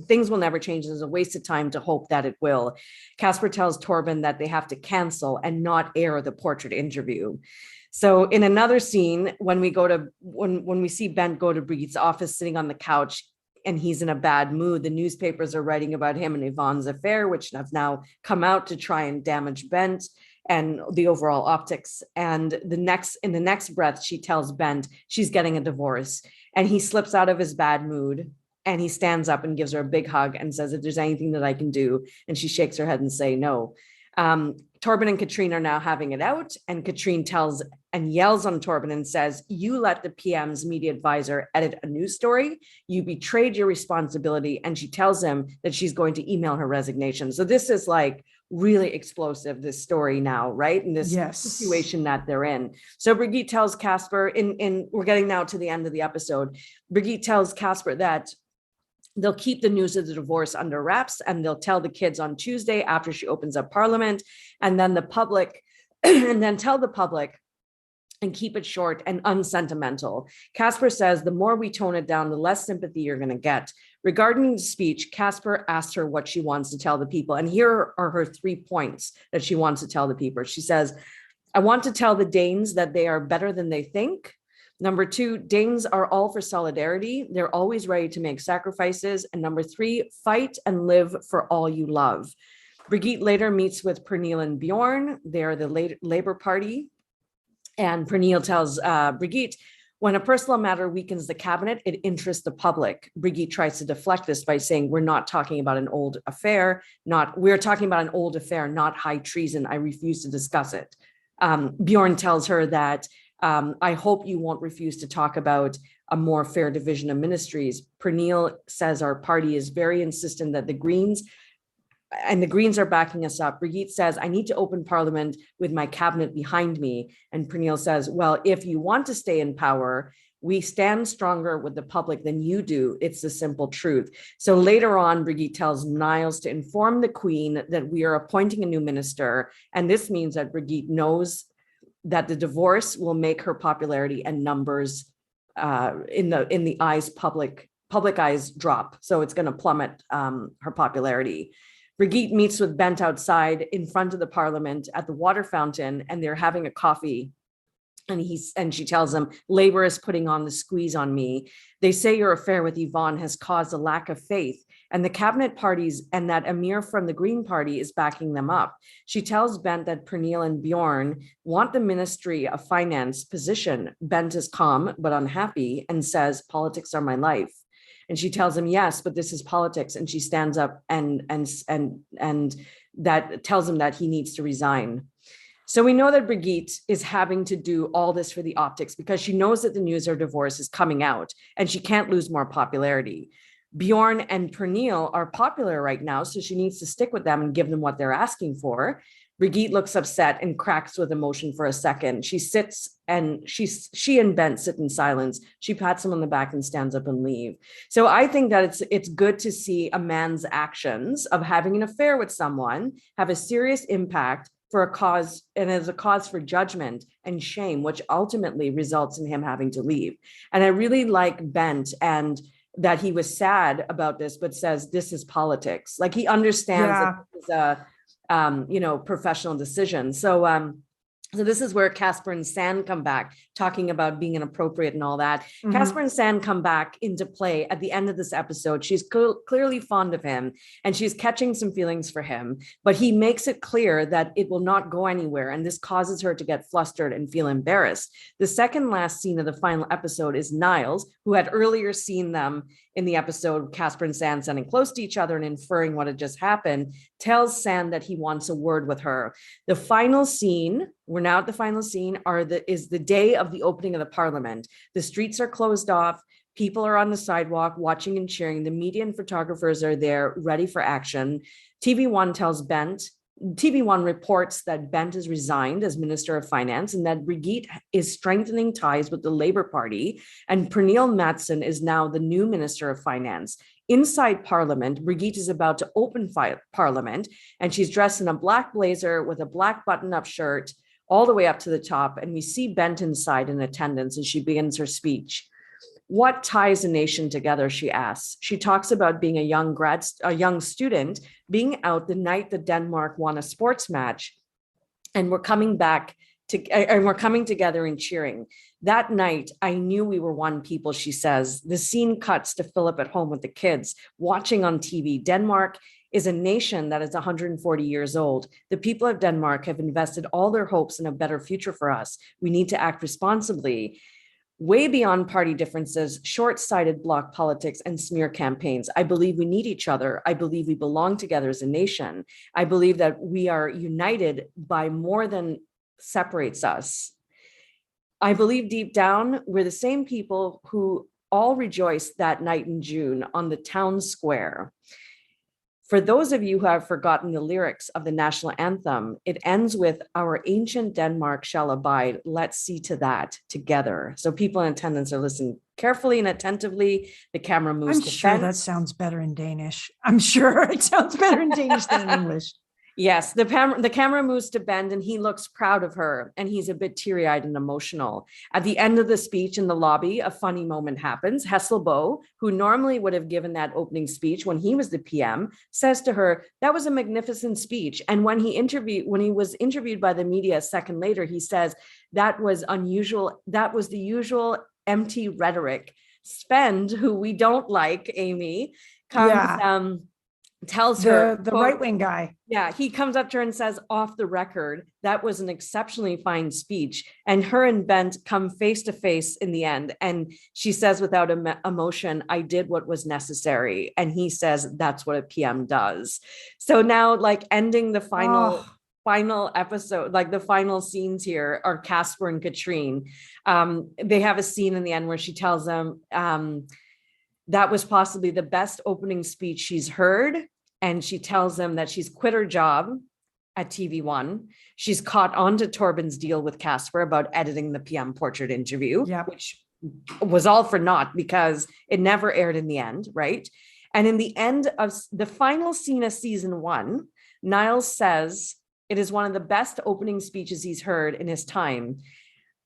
things will never change. It's a waste of time to hope that it will. Casper tells Torben that they have to cancel and not air the portrait interview. So in another scene, when we see Bent go to Brigitte's office, sitting on the couch, and he's in a bad mood, the newspapers are writing about him and Yvonne's affair, which have now come out to try and damage Bent and the overall optics. And in the next breath, she tells Bent she's getting a divorce, and he slips out of his bad mood, and he stands up and gives her a big hug and says, if there's anything that I can do. And she shakes her head and say no. Torben and Katrine are now having it out, and Katrine tells and yells on Torben and says, you let the PM's media advisor edit a news story. You betrayed your responsibility. And she tells him that she's going to email her resignation. So this is like really explosive, this story now, right? In this situation that they're in. So Brigitte tells Casper, we're getting now to the end of the episode, Brigitte tells Casper that they'll keep the news of the divorce under wraps, and they'll tell the kids on Tuesday after she opens up Parliament, and then the public, and then tell the public and keep it short and unsentimental. Casper says the more we tone it down, the less sympathy you're going to get. Regarding the speech, Casper asked her what she wants to tell the people. And here are her 3 points that she wants to tell the people. She says, I want to tell the Danes that they are better than they think. Number 2, Danes are all for solidarity. They're always ready to make sacrifices. And number 3, fight and live for all you love. Brigitte later meets with Pernille and Bjorn. They're the Labour Party. And Pernille tells Brigitte, when a personal matter weakens the cabinet, it interests the public. Brigitte tries to deflect this by saying, we're not talking about an old affair, we're talking about an old affair, not high treason. I refuse to discuss it. Bjorn tells her that, I hope you won't refuse to talk about a more fair division of ministries. Pernille says our party is very insistent that the Greens are backing us up. Brigitte says, I need to open Parliament with my cabinet behind me. And Pernille says, well, if you want to stay in power, we stand stronger with the public than you do. It's the simple truth. So later on, Brigitte tells Niles to inform the Queen that we are appointing a new minister. And this means that Brigitte knows that the divorce will make her popularity and numbers in the eyes public eyes drop. So it's going to plummet her popularity. Brigitte meets with Bent outside in front of the Parliament at the water fountain, and they're having a coffee. And she tells him, Labour is putting on the squeeze on me. They say your affair with Yvonne has caused a lack of faith, and the cabinet parties and that Emir from the Green Party is backing them up. She tells Bent that Pernille and Bjorn want the Ministry of Finance position. Bent is calm but unhappy and says, politics are my life. And she tells him, yes, but this is politics. And she stands up and that tells him that he needs to resign. So we know that Brigitte is having to do all this for the optics because she knows that the news of her divorce is coming out and she can't lose more popularity. Bjorn and Pernille are popular right now, so she needs to stick with them and give them what they're asking for. Brigitte looks upset and cracks with emotion for a second. She sits and she and Bent sit in silence. She pats him on the back and stands up and leave. So I think that it's good to see a man's actions of having an affair with someone have a serious impact for a cause, and as a cause for judgment and shame, which ultimately results in him having to leave. And I really like Bent and that he was sad about this, but says this is politics. Like he understands that this is a professional decision. So this is where Casper and Sand come back, talking about being inappropriate and all that. Mm-hmm. Casper and Sand come back into play at the end of this episode. She's clearly fond of him and she's catching some feelings for him, but he makes it clear that it will not go anywhere. And this causes her to get flustered and feel embarrassed. The second last scene of the final episode is Niles, who had earlier seen them in the episode, Casper and Sand standing close to each other and inferring what had just happened, tells Sand that he wants a word with her. The final scene, we're now at the final scene, is the day of the opening of the Parliament. The streets are closed off. People are on the sidewalk watching and cheering. The media and photographers are there ready for action. TV1 reports that Bent has resigned as Minister of Finance and that Brigitte is strengthening ties with the Labour Party, and Pernille Matson is now the new Minister of Finance. Inside Parliament, Brigitte is about to open Parliament, and she's dressed in a black blazer with a black button-up shirt all the way up to the top. And we see Bent inside in attendance, and she begins her speech. What ties a nation together, she asks. She talks about being a young student, being out the night that Denmark won a sports match, and we're coming together and cheering. That night, I knew we were one people, she says. The scene cuts to Philip at home with the kids, watching on TV. Denmark is a nation that is 140 years old. The people of Denmark have invested all their hopes in a better future for us. We need to act responsibly, way beyond party differences, short-sighted bloc politics, and smear campaigns. I believe we need each other. I believe we belong together as a nation. I believe that we are united by more than separates us. I believe deep down, we're the same people who all rejoiced that night in June on the town square. For those of you who have forgotten the lyrics of the national anthem, it ends with "Our ancient Denmark shall abide. Let's see to that together." So people in attendance are listening carefully and attentively. The camera moves. I'm sure that sounds better in Danish. I'm sure it sounds better in Danish than in English. Yes, the camera moves to Bend, and he looks proud of her, and he's a bit teary-eyed and emotional. At the end of the speech in the lobby, a funny moment happens. Hesselbo, who normally would have given that opening speech when he was the PM, says to her, "That was a magnificent speech." And when he was interviewed by the media a second later, he says, "That was unusual. That was the usual empty rhetoric." Spend, who we don't like, Amy, comes, tells her the right-wing guy. Yeah, he comes up to her and says, off the record, "That was an exceptionally fine speech." And her and Bent come face to face in the end. And she says without emotion, "I did what was necessary." And he says, "That's what a PM does." So now, like, ending the final episode, like the final scenes here are Casper and Katrine. They have a scene in the end where she tells them that was possibly the best opening speech she's heard. And she tells them that she's quit her job at TV1. She's caught on to Torben's deal with Casper about editing the PM portrait interview, which was all for naught because it never aired in the end, right? And in the end of the final scene of season 1, Niles says it is one of the best opening speeches he's heard in his time.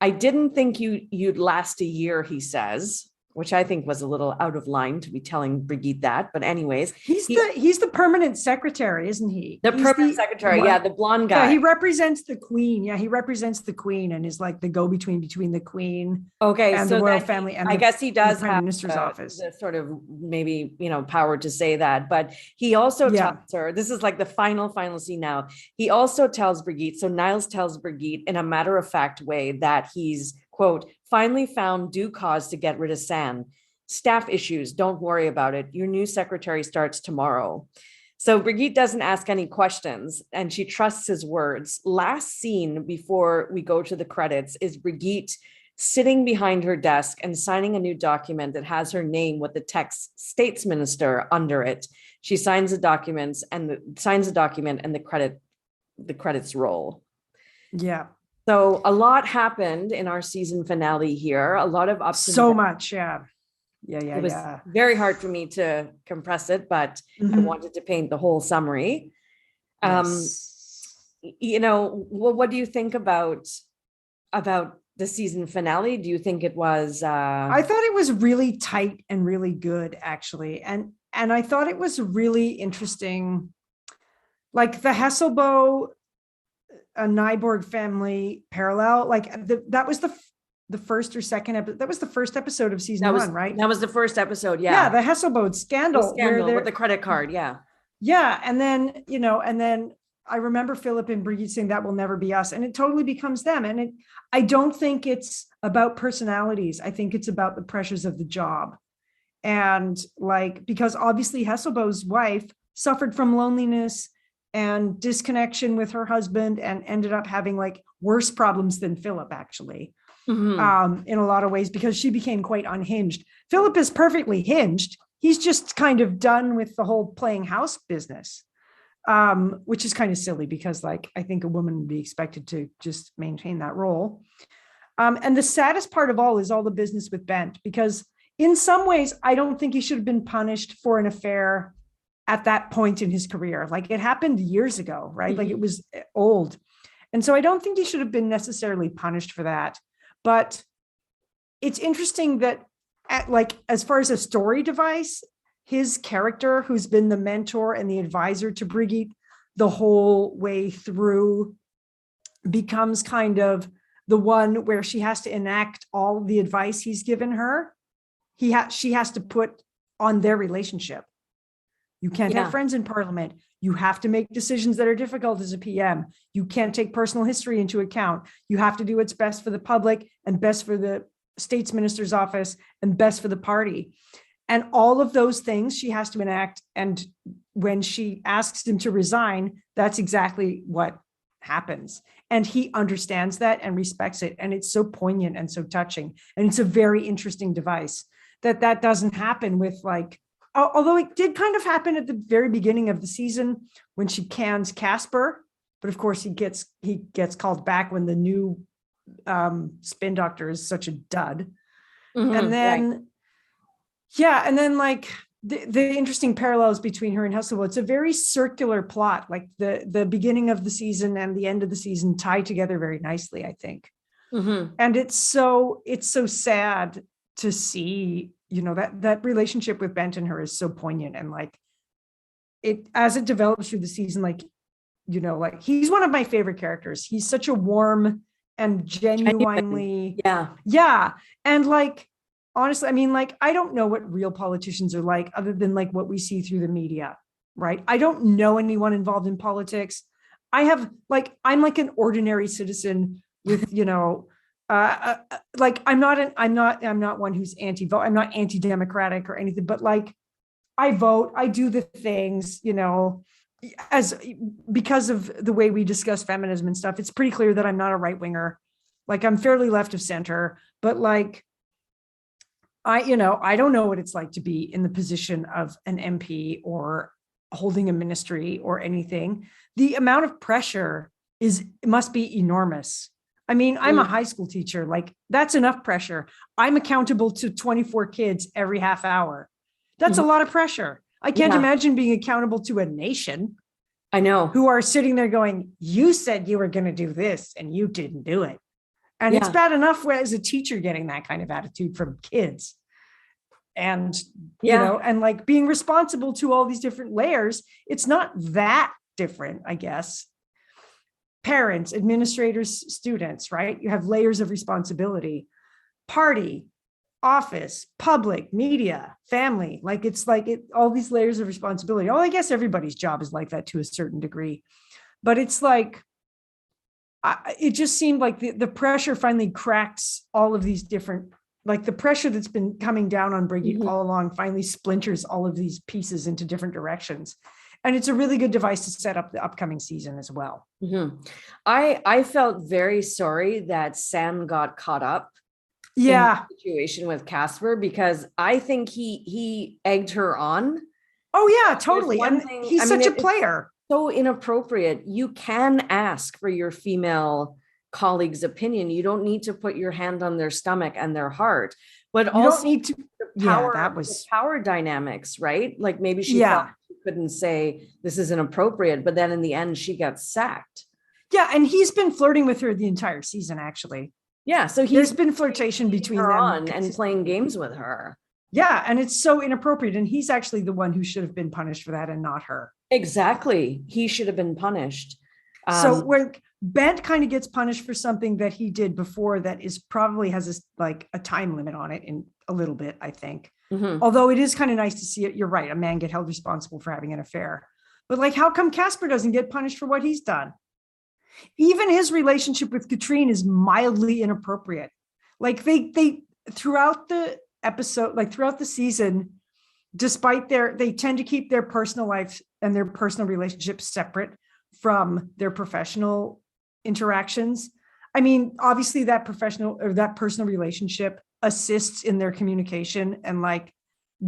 "I didn't think you'd last a year," he says, which I think was a little out of line to be telling Brigitte that. But anyways, he's the permanent secretary, isn't he? The permanent secretary, the blonde guy. Yeah, he represents the queen. Yeah, he represents the queen and is like the go-between between the queen and the royal family. And I guess he does Prime have Minister's office. The sort of maybe power to say that. But he also tells her, this is like the final scene now. He also tells Brigitte, so Niles tells Brigitte in a matter-of-fact way that he's, quote, "finally found due cause to get rid of San. Staff issues, don't worry about it. Your new secretary starts tomorrow." So Brigitte doesn't ask any questions and she trusts his words. Last scene before we go to the credits is Brigitte sitting behind her desk and signing a new document that has her name with the text "States Minister" under it. She signs the documents and the credits roll. Yeah. So a lot happened in our season finale here. A lot of ups and downs. So much, yeah. It was very hard for me to compress it, but I wanted to paint the whole summary. Yes. What do you think about the season finale? Do you think it was? I thought it was really tight and really good, actually, and I thought it was really interesting, like the Hesselbo. A Nyborg family parallel, like that was the first or second episode. That was the first episode of season 1, right? That was the first episode. Yeah. The Hesselbo scandal with the credit card. Yeah. And then I remember Philip and Brigitte saying that will never be us. And it totally becomes them. And I don't think it's about personalities. I think it's about the pressures of the job. And because obviously Hesselbo's wife suffered from loneliness and disconnection with her husband and ended up having worse problems than Philip, actually, in a lot of ways, because she became quite unhinged. Philip is perfectly hinged. He's just kind of done with the whole playing house business, which is kind of silly because I think a woman would be expected to just maintain that role. And the saddest part of all is all the business with Bent, because in some ways, I don't think he should have been punished for an affair at that point in his career. Like it happened years ago, right? Like it was old. And so I don't think he should have been necessarily punished for that. But it's interesting that as far as a story device, his character, who's been the mentor and the advisor to Brigitte the whole way through, becomes kind of the one where she has to enact all the advice he's given her. She has to put on their relationship. You can't have friends in parliament. You have to make decisions that are difficult as a PM. You can't take personal history into account. You have to do what's best for the public and best for the states minister's office and best for the party. And all of those things she has to enact. And when she asks him to resign, that's exactly what happens. And he understands that and respects it. And it's so poignant and so touching. And it's a very interesting device that doesn't happen with although it did kind of happen at the very beginning of the season when she cans Casper. But of course he gets called back when the new spin doctor is such a dud. And then, and then the interesting parallels between her and Hustleball. It's a very circular plot. Like the beginning of the season and the end of the season tie together very nicely, I think. And it's so sad to see, that relationship with Bent and her is so poignant. And as it develops through the season, he's one of my favorite characters. He's such a warm and genuinely, yeah. And honestly, I don't know what real politicians are like other than what we see through the media, right? I don't know anyone involved in politics. I'm an ordinary citizen with, I'm not one who's anti-vote. I'm not anti-democratic or anything, but I vote, I do the things, because of the way we discuss feminism and stuff. It's pretty clear that I'm not a right winger. I'm fairly left of center, but I don't know what it's like to be in the position of an MP or holding a ministry or anything. The amount of pressure must be enormous. I'm a high school teacher. That's enough pressure. I'm accountable to 24 kids every half hour. That's a lot of pressure. I can't imagine being accountable to a nation. I know. Who are sitting there going, you said you were going to do this and you didn't do it. And it's bad enough as a teacher getting that kind of attitude from kids. And, and being responsible to all these different layers, it's not that different, I guess. Parents, administrators, students, right? You have layers of responsibility. Party, office, public, media, family. All these layers of responsibility. I guess everybody's job is like that to a certain degree. But it's it just seemed like the pressure finally cracks all of these different, the pressure that's been coming down on Brigitte all along finally splinters all of these pieces into different directions. And it's a really good device to set up the upcoming season as well. I felt very sorry that Sam got caught up in the situation with Casper, because I think he egged her on. Oh yeah, totally. And he's such a player. So inappropriate. You can ask for your female colleague's opinion. You don't need to put your hand on their stomach and their heart, but you also don't need to. The power dynamics, right? Maybe she thought she couldn't say this is inappropriate, but then in the end she got sacked. Yeah, and he's been flirting with her the entire season, actually. Yeah, so there's been flirtation between them and playing games with her. Yeah, and it's so inappropriate. And he's actually the one who should have been punished for that and not her. Exactly. He should have been punished. So when Bent kind of gets punished for something that he did before that is probably has a time limit on it in a little bit, I think. Although it is kind of nice to see it. You're right. A man get held responsible for having an affair. But how come Casper doesn't get punished for what he's done? Even his relationship with Katrine is mildly inappropriate. They throughout the episode, throughout the season, despite they tend to keep their personal life and their personal relationships separate from their professional interactions. Obviously that professional or that personal relationship assists in their communication and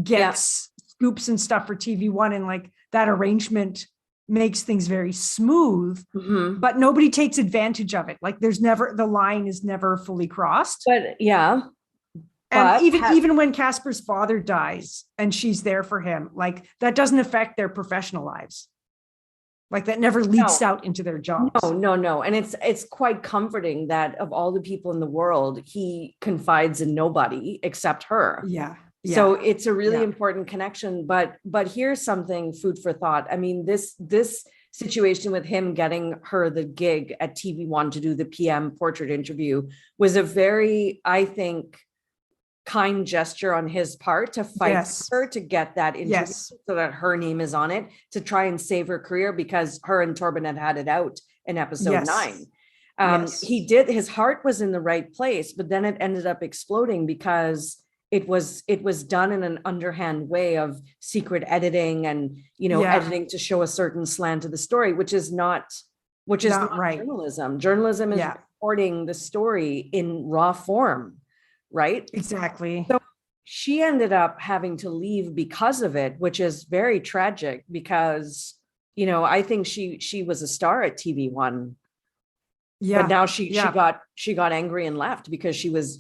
gets scoops and stuff for TV1. And that arrangement makes things very smooth, but nobody takes advantage of it. The line is never fully crossed. But And But even when Casper's father dies and she's there for him, like that doesn't affect their professional lives. Like that never leaks out into their jobs. No. And it's quite comforting that of all the people in the world, he confides in nobody except her. Yeah. So it's a really important connection. But here's something, food for thought. I mean, this situation with him getting her the gig at TV1 to do the PM portrait interview was a very, I think, kind gesture on his part to fight for her to get that interview so that her name is on it, to try and save her career, because her and Torben had it out in episode 9. He did, his heart was in the right place, but then it ended up exploding because it was done in an underhand way of secret editing and, editing to show a certain slant of the story, which is not right. Journalism is reporting the story in raw form. Right? Exactly. So she ended up having to leave because of it, which is very tragic because, I think she was a star at TV1. Yeah. But now she got angry and left because she was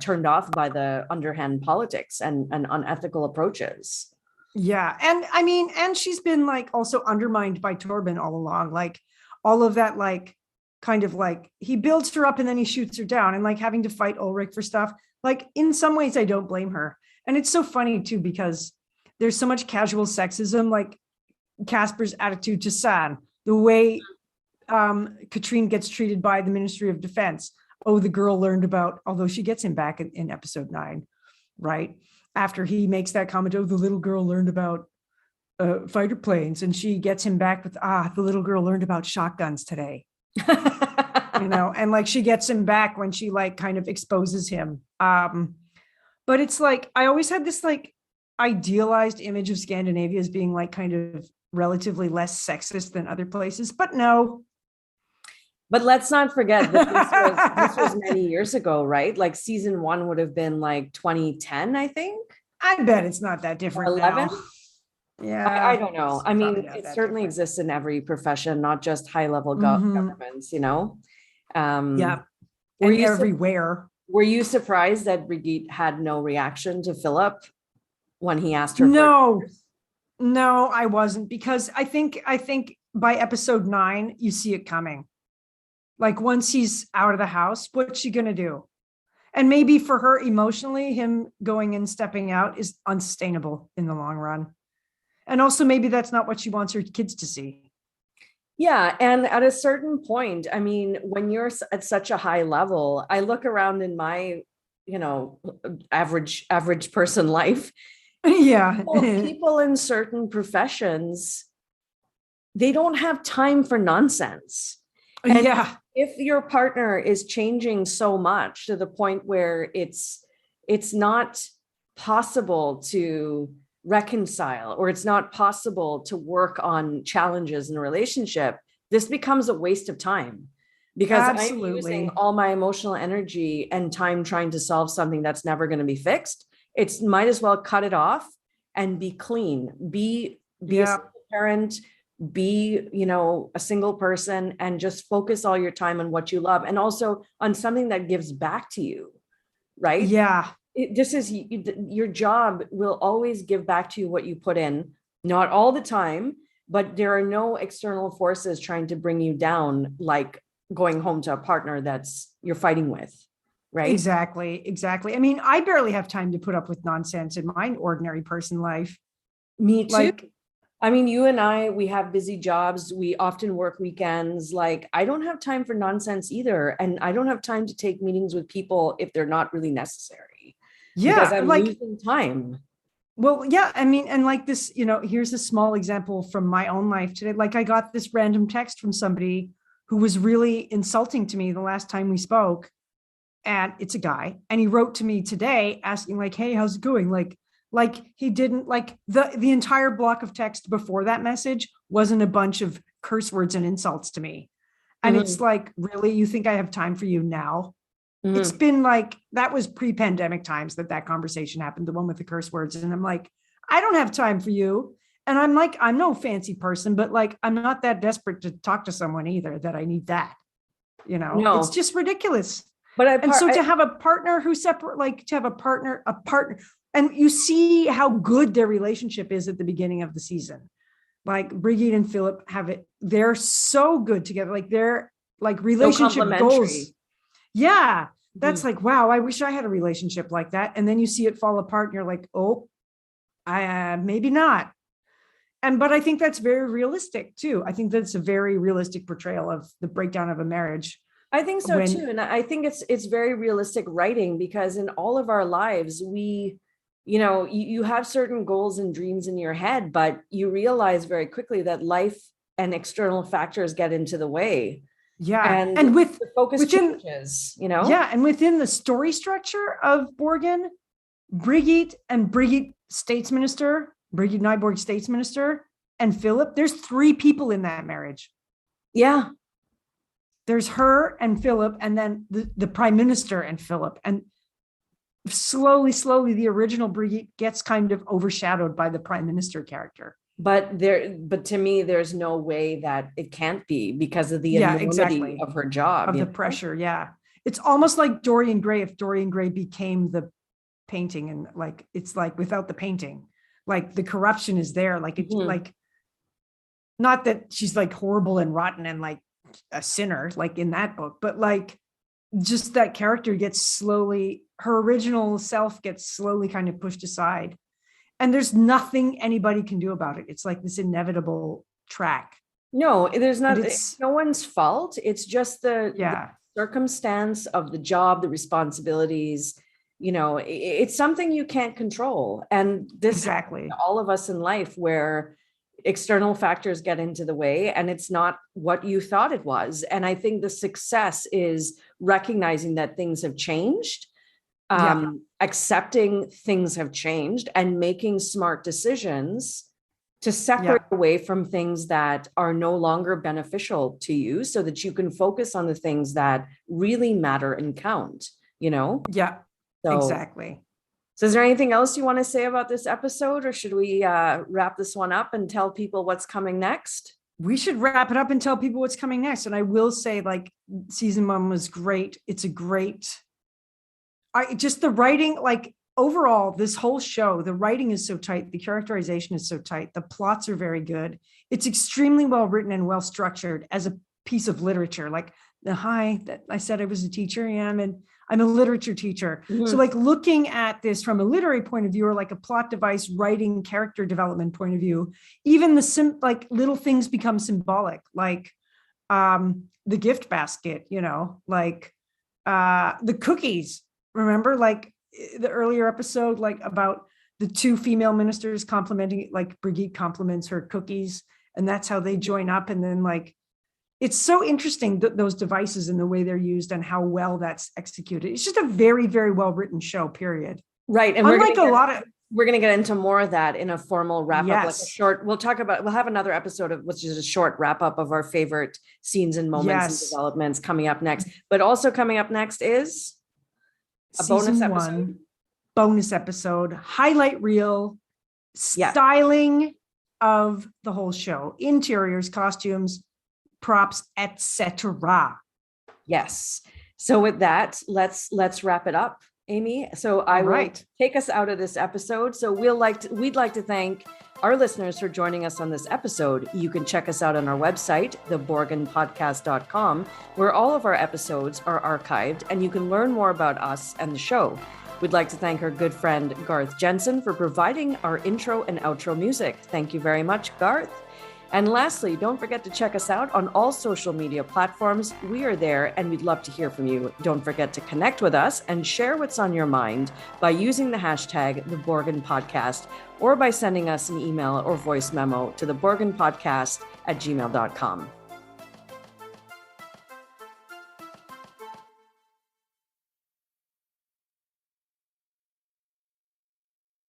turned off by the underhand politics and unethical approaches. Yeah. And I mean, and she's been like also undermined by Torben all along, like all of that, like kind of like he builds her up and then he shoots her down, and like having to fight Ulrich for stuff. Like in some ways I don't blame her. And it's so funny too, because there's so much casual sexism, like Casper's attitude to San, the way Katrine gets treated by the Ministry of Defense. Oh, the girl learned about, although she gets him back in episode 9, right? After he makes that comment, oh, the little girl learned about fighter planes, and she gets him back with, the little girl learned about shotguns today. And like she gets him back when she like kind of exposes him. But it's like, I always had this like idealized image of Scandinavia as being like kind of relatively less sexist than other places, but no. But let's not forget that this was many years ago, right? Like season 1 would have been like 2010, I think. I bet it's not that different. 11. Yeah, I don't know. I mean, it certainly exists in every profession, not just high-level governments, Yeah, and everywhere. Were you surprised that Brigitte had no reaction to Philip when he asked her? No, I wasn't, because I think by episode 9 you see it coming. Like once he's out of the house, what's she gonna do? And maybe for her emotionally, him going and stepping out is unsustainable in the long run. And also maybe that's not what she wants her kids to see. Yeah. And at a certain point, I mean, when you're at such a high level, I look around in my, average person life. Yeah. People in certain professions, they don't have time for nonsense. And if your partner is changing so much to the point where it's not possible to reconcile, or it's not possible to work on challenges in a relationship, this becomes a waste of time, because I'm using all my emotional energy and time trying to solve something that's never going to be fixed. It's might as well cut it off and be clean, be a single parent, be, a single person, and just focus all your time on what you love, and also on something that gives back to you. Right? Yeah. This is your job will always give back to you what you put in, not all the time, but there are no external forces trying to bring you down, like going home to a partner that's you're fighting with. Right? Exactly. I mean, I barely have time to put up with nonsense in my ordinary person life. Me too. I mean, you and I, we have busy jobs. We often work weekends. Like, I don't have time for nonsense either. And I don't have time to take meetings with people if they're not really necessary. Yeah. Because I'm losing time. Well, yeah. I mean, and like this, here's a small example from my own life today. Like I got this random text from somebody who was really insulting to me the last time we spoke. And it's a guy. And he wrote to me today asking like, hey, how's it going? Like he didn't like the entire block of text before that message wasn't a bunch of curse words and insults to me. And it's like, really, you think I have time for you now? It's been like, that was pre-pandemic times that conversation happened, the one with the curse words. And I'm like, I don't have time for you. And I'm like, I'm no fancy person, but like, I'm not that desperate to talk to someone either that I need that, No. It's just ridiculous. And so to have a partner who's separate, like to have a partner, and you see how good their relationship is at the beginning of the season. Like Brigitte and Philip they're so good together. Like they're like relationship goals. Yeah. That's like, wow, I wish I had a relationship like that. And then you see it fall apart and you're like, oh, maybe not. But I think that's very realistic too. I think that's a very realistic portrayal of the breakdown of a marriage. I think so too. And I think it's very realistic writing, because in all of our lives, you have certain goals and dreams in your head, but you realize very quickly that life and external factors get into the way. Yeah. And with the focus changes, Yeah. And within the story structure of Borgen, Brigitte States Minister, Brigitte Nyborg States Minister, and Philip, there's 3 people in that marriage. Yeah. There's her and Philip, and then the Prime Minister and Philip. And slowly, the original Brigitte gets kind of overshadowed by the Prime Minister character. But to me, there's no way that it can't be, because of the enormity of her job. Of the pressure, yeah. It's almost like Dorian Gray, if Dorian Gray became the painting, and like, it's like without the painting, like the corruption is there. Like, it's like, not that she's like horrible and rotten and like a sinner, like in that book, but like just that character her original self gets slowly kind of pushed aside. And there's nothing anybody can do about it. It's like this inevitable track. No, there's not. It's no one's fault. It's just the circumstance of the job, the responsibilities. It's something you can't control. And this exactly all of us in life, where external factors get into the way and it's not what you thought it was. And I think the success is recognizing that things have changed. Accepting things have changed and making smart decisions to separate away from things that are no longer beneficial to you, so that you can focus on the things that really matter and count, Yeah, exactly. So is there anything else you want to say about this episode, or should we wrap this one up and tell people what's coming next? We should wrap it up and tell people what's coming next. And I will say, like, season 1 was great. It's a great... just the writing, like overall, this whole show, the writing is so tight. The characterization is so tight. The plots are very good. It's extremely well written and well structured as a piece of literature. Like that I said I was a teacher. Yeah, I'm a literature teacher. Mm-hmm. So like looking at this from a literary point of view, or like a plot device writing character development point of view, even like little things become symbolic, like the gift basket, like the cookies. Remember, like the earlier episode, like about the 2 female ministers complimenting, like Brigitte compliments her cookies, and that's how they join up. And then like, it's so interesting that those devices and the way they're used and how well that's executed. It's just a very, very well written show, period. Right. And we're going to get into more of that in a formal wrap up, like a short, we'll have another episode of which is a short wrap up of our favorite scenes and moments and developments coming up next. But also coming up next is a bonus episode, highlight reel, styling of the whole show, interiors, costumes, props, etc. Yes. So with that, let's wrap it up, Amy. So I will take us out of this episode. So we'd like to thank our listeners for joining us on this episode. You can check us out on our website, theborgenpodcast.com, where all of our episodes are archived, and you can learn more about us and the show. We'd like to thank our good friend Garth Jensen for providing our intro and outro music. Thank you very much, Garth. And lastly, don't forget to check us out on all social media platforms. We are there and we'd love to hear from you. Don't forget to connect with us and share what's on your mind by using the hashtag #TheBorgenPodcast, or by sending us an email or voice memo to theborgenpodcast@gmail.com.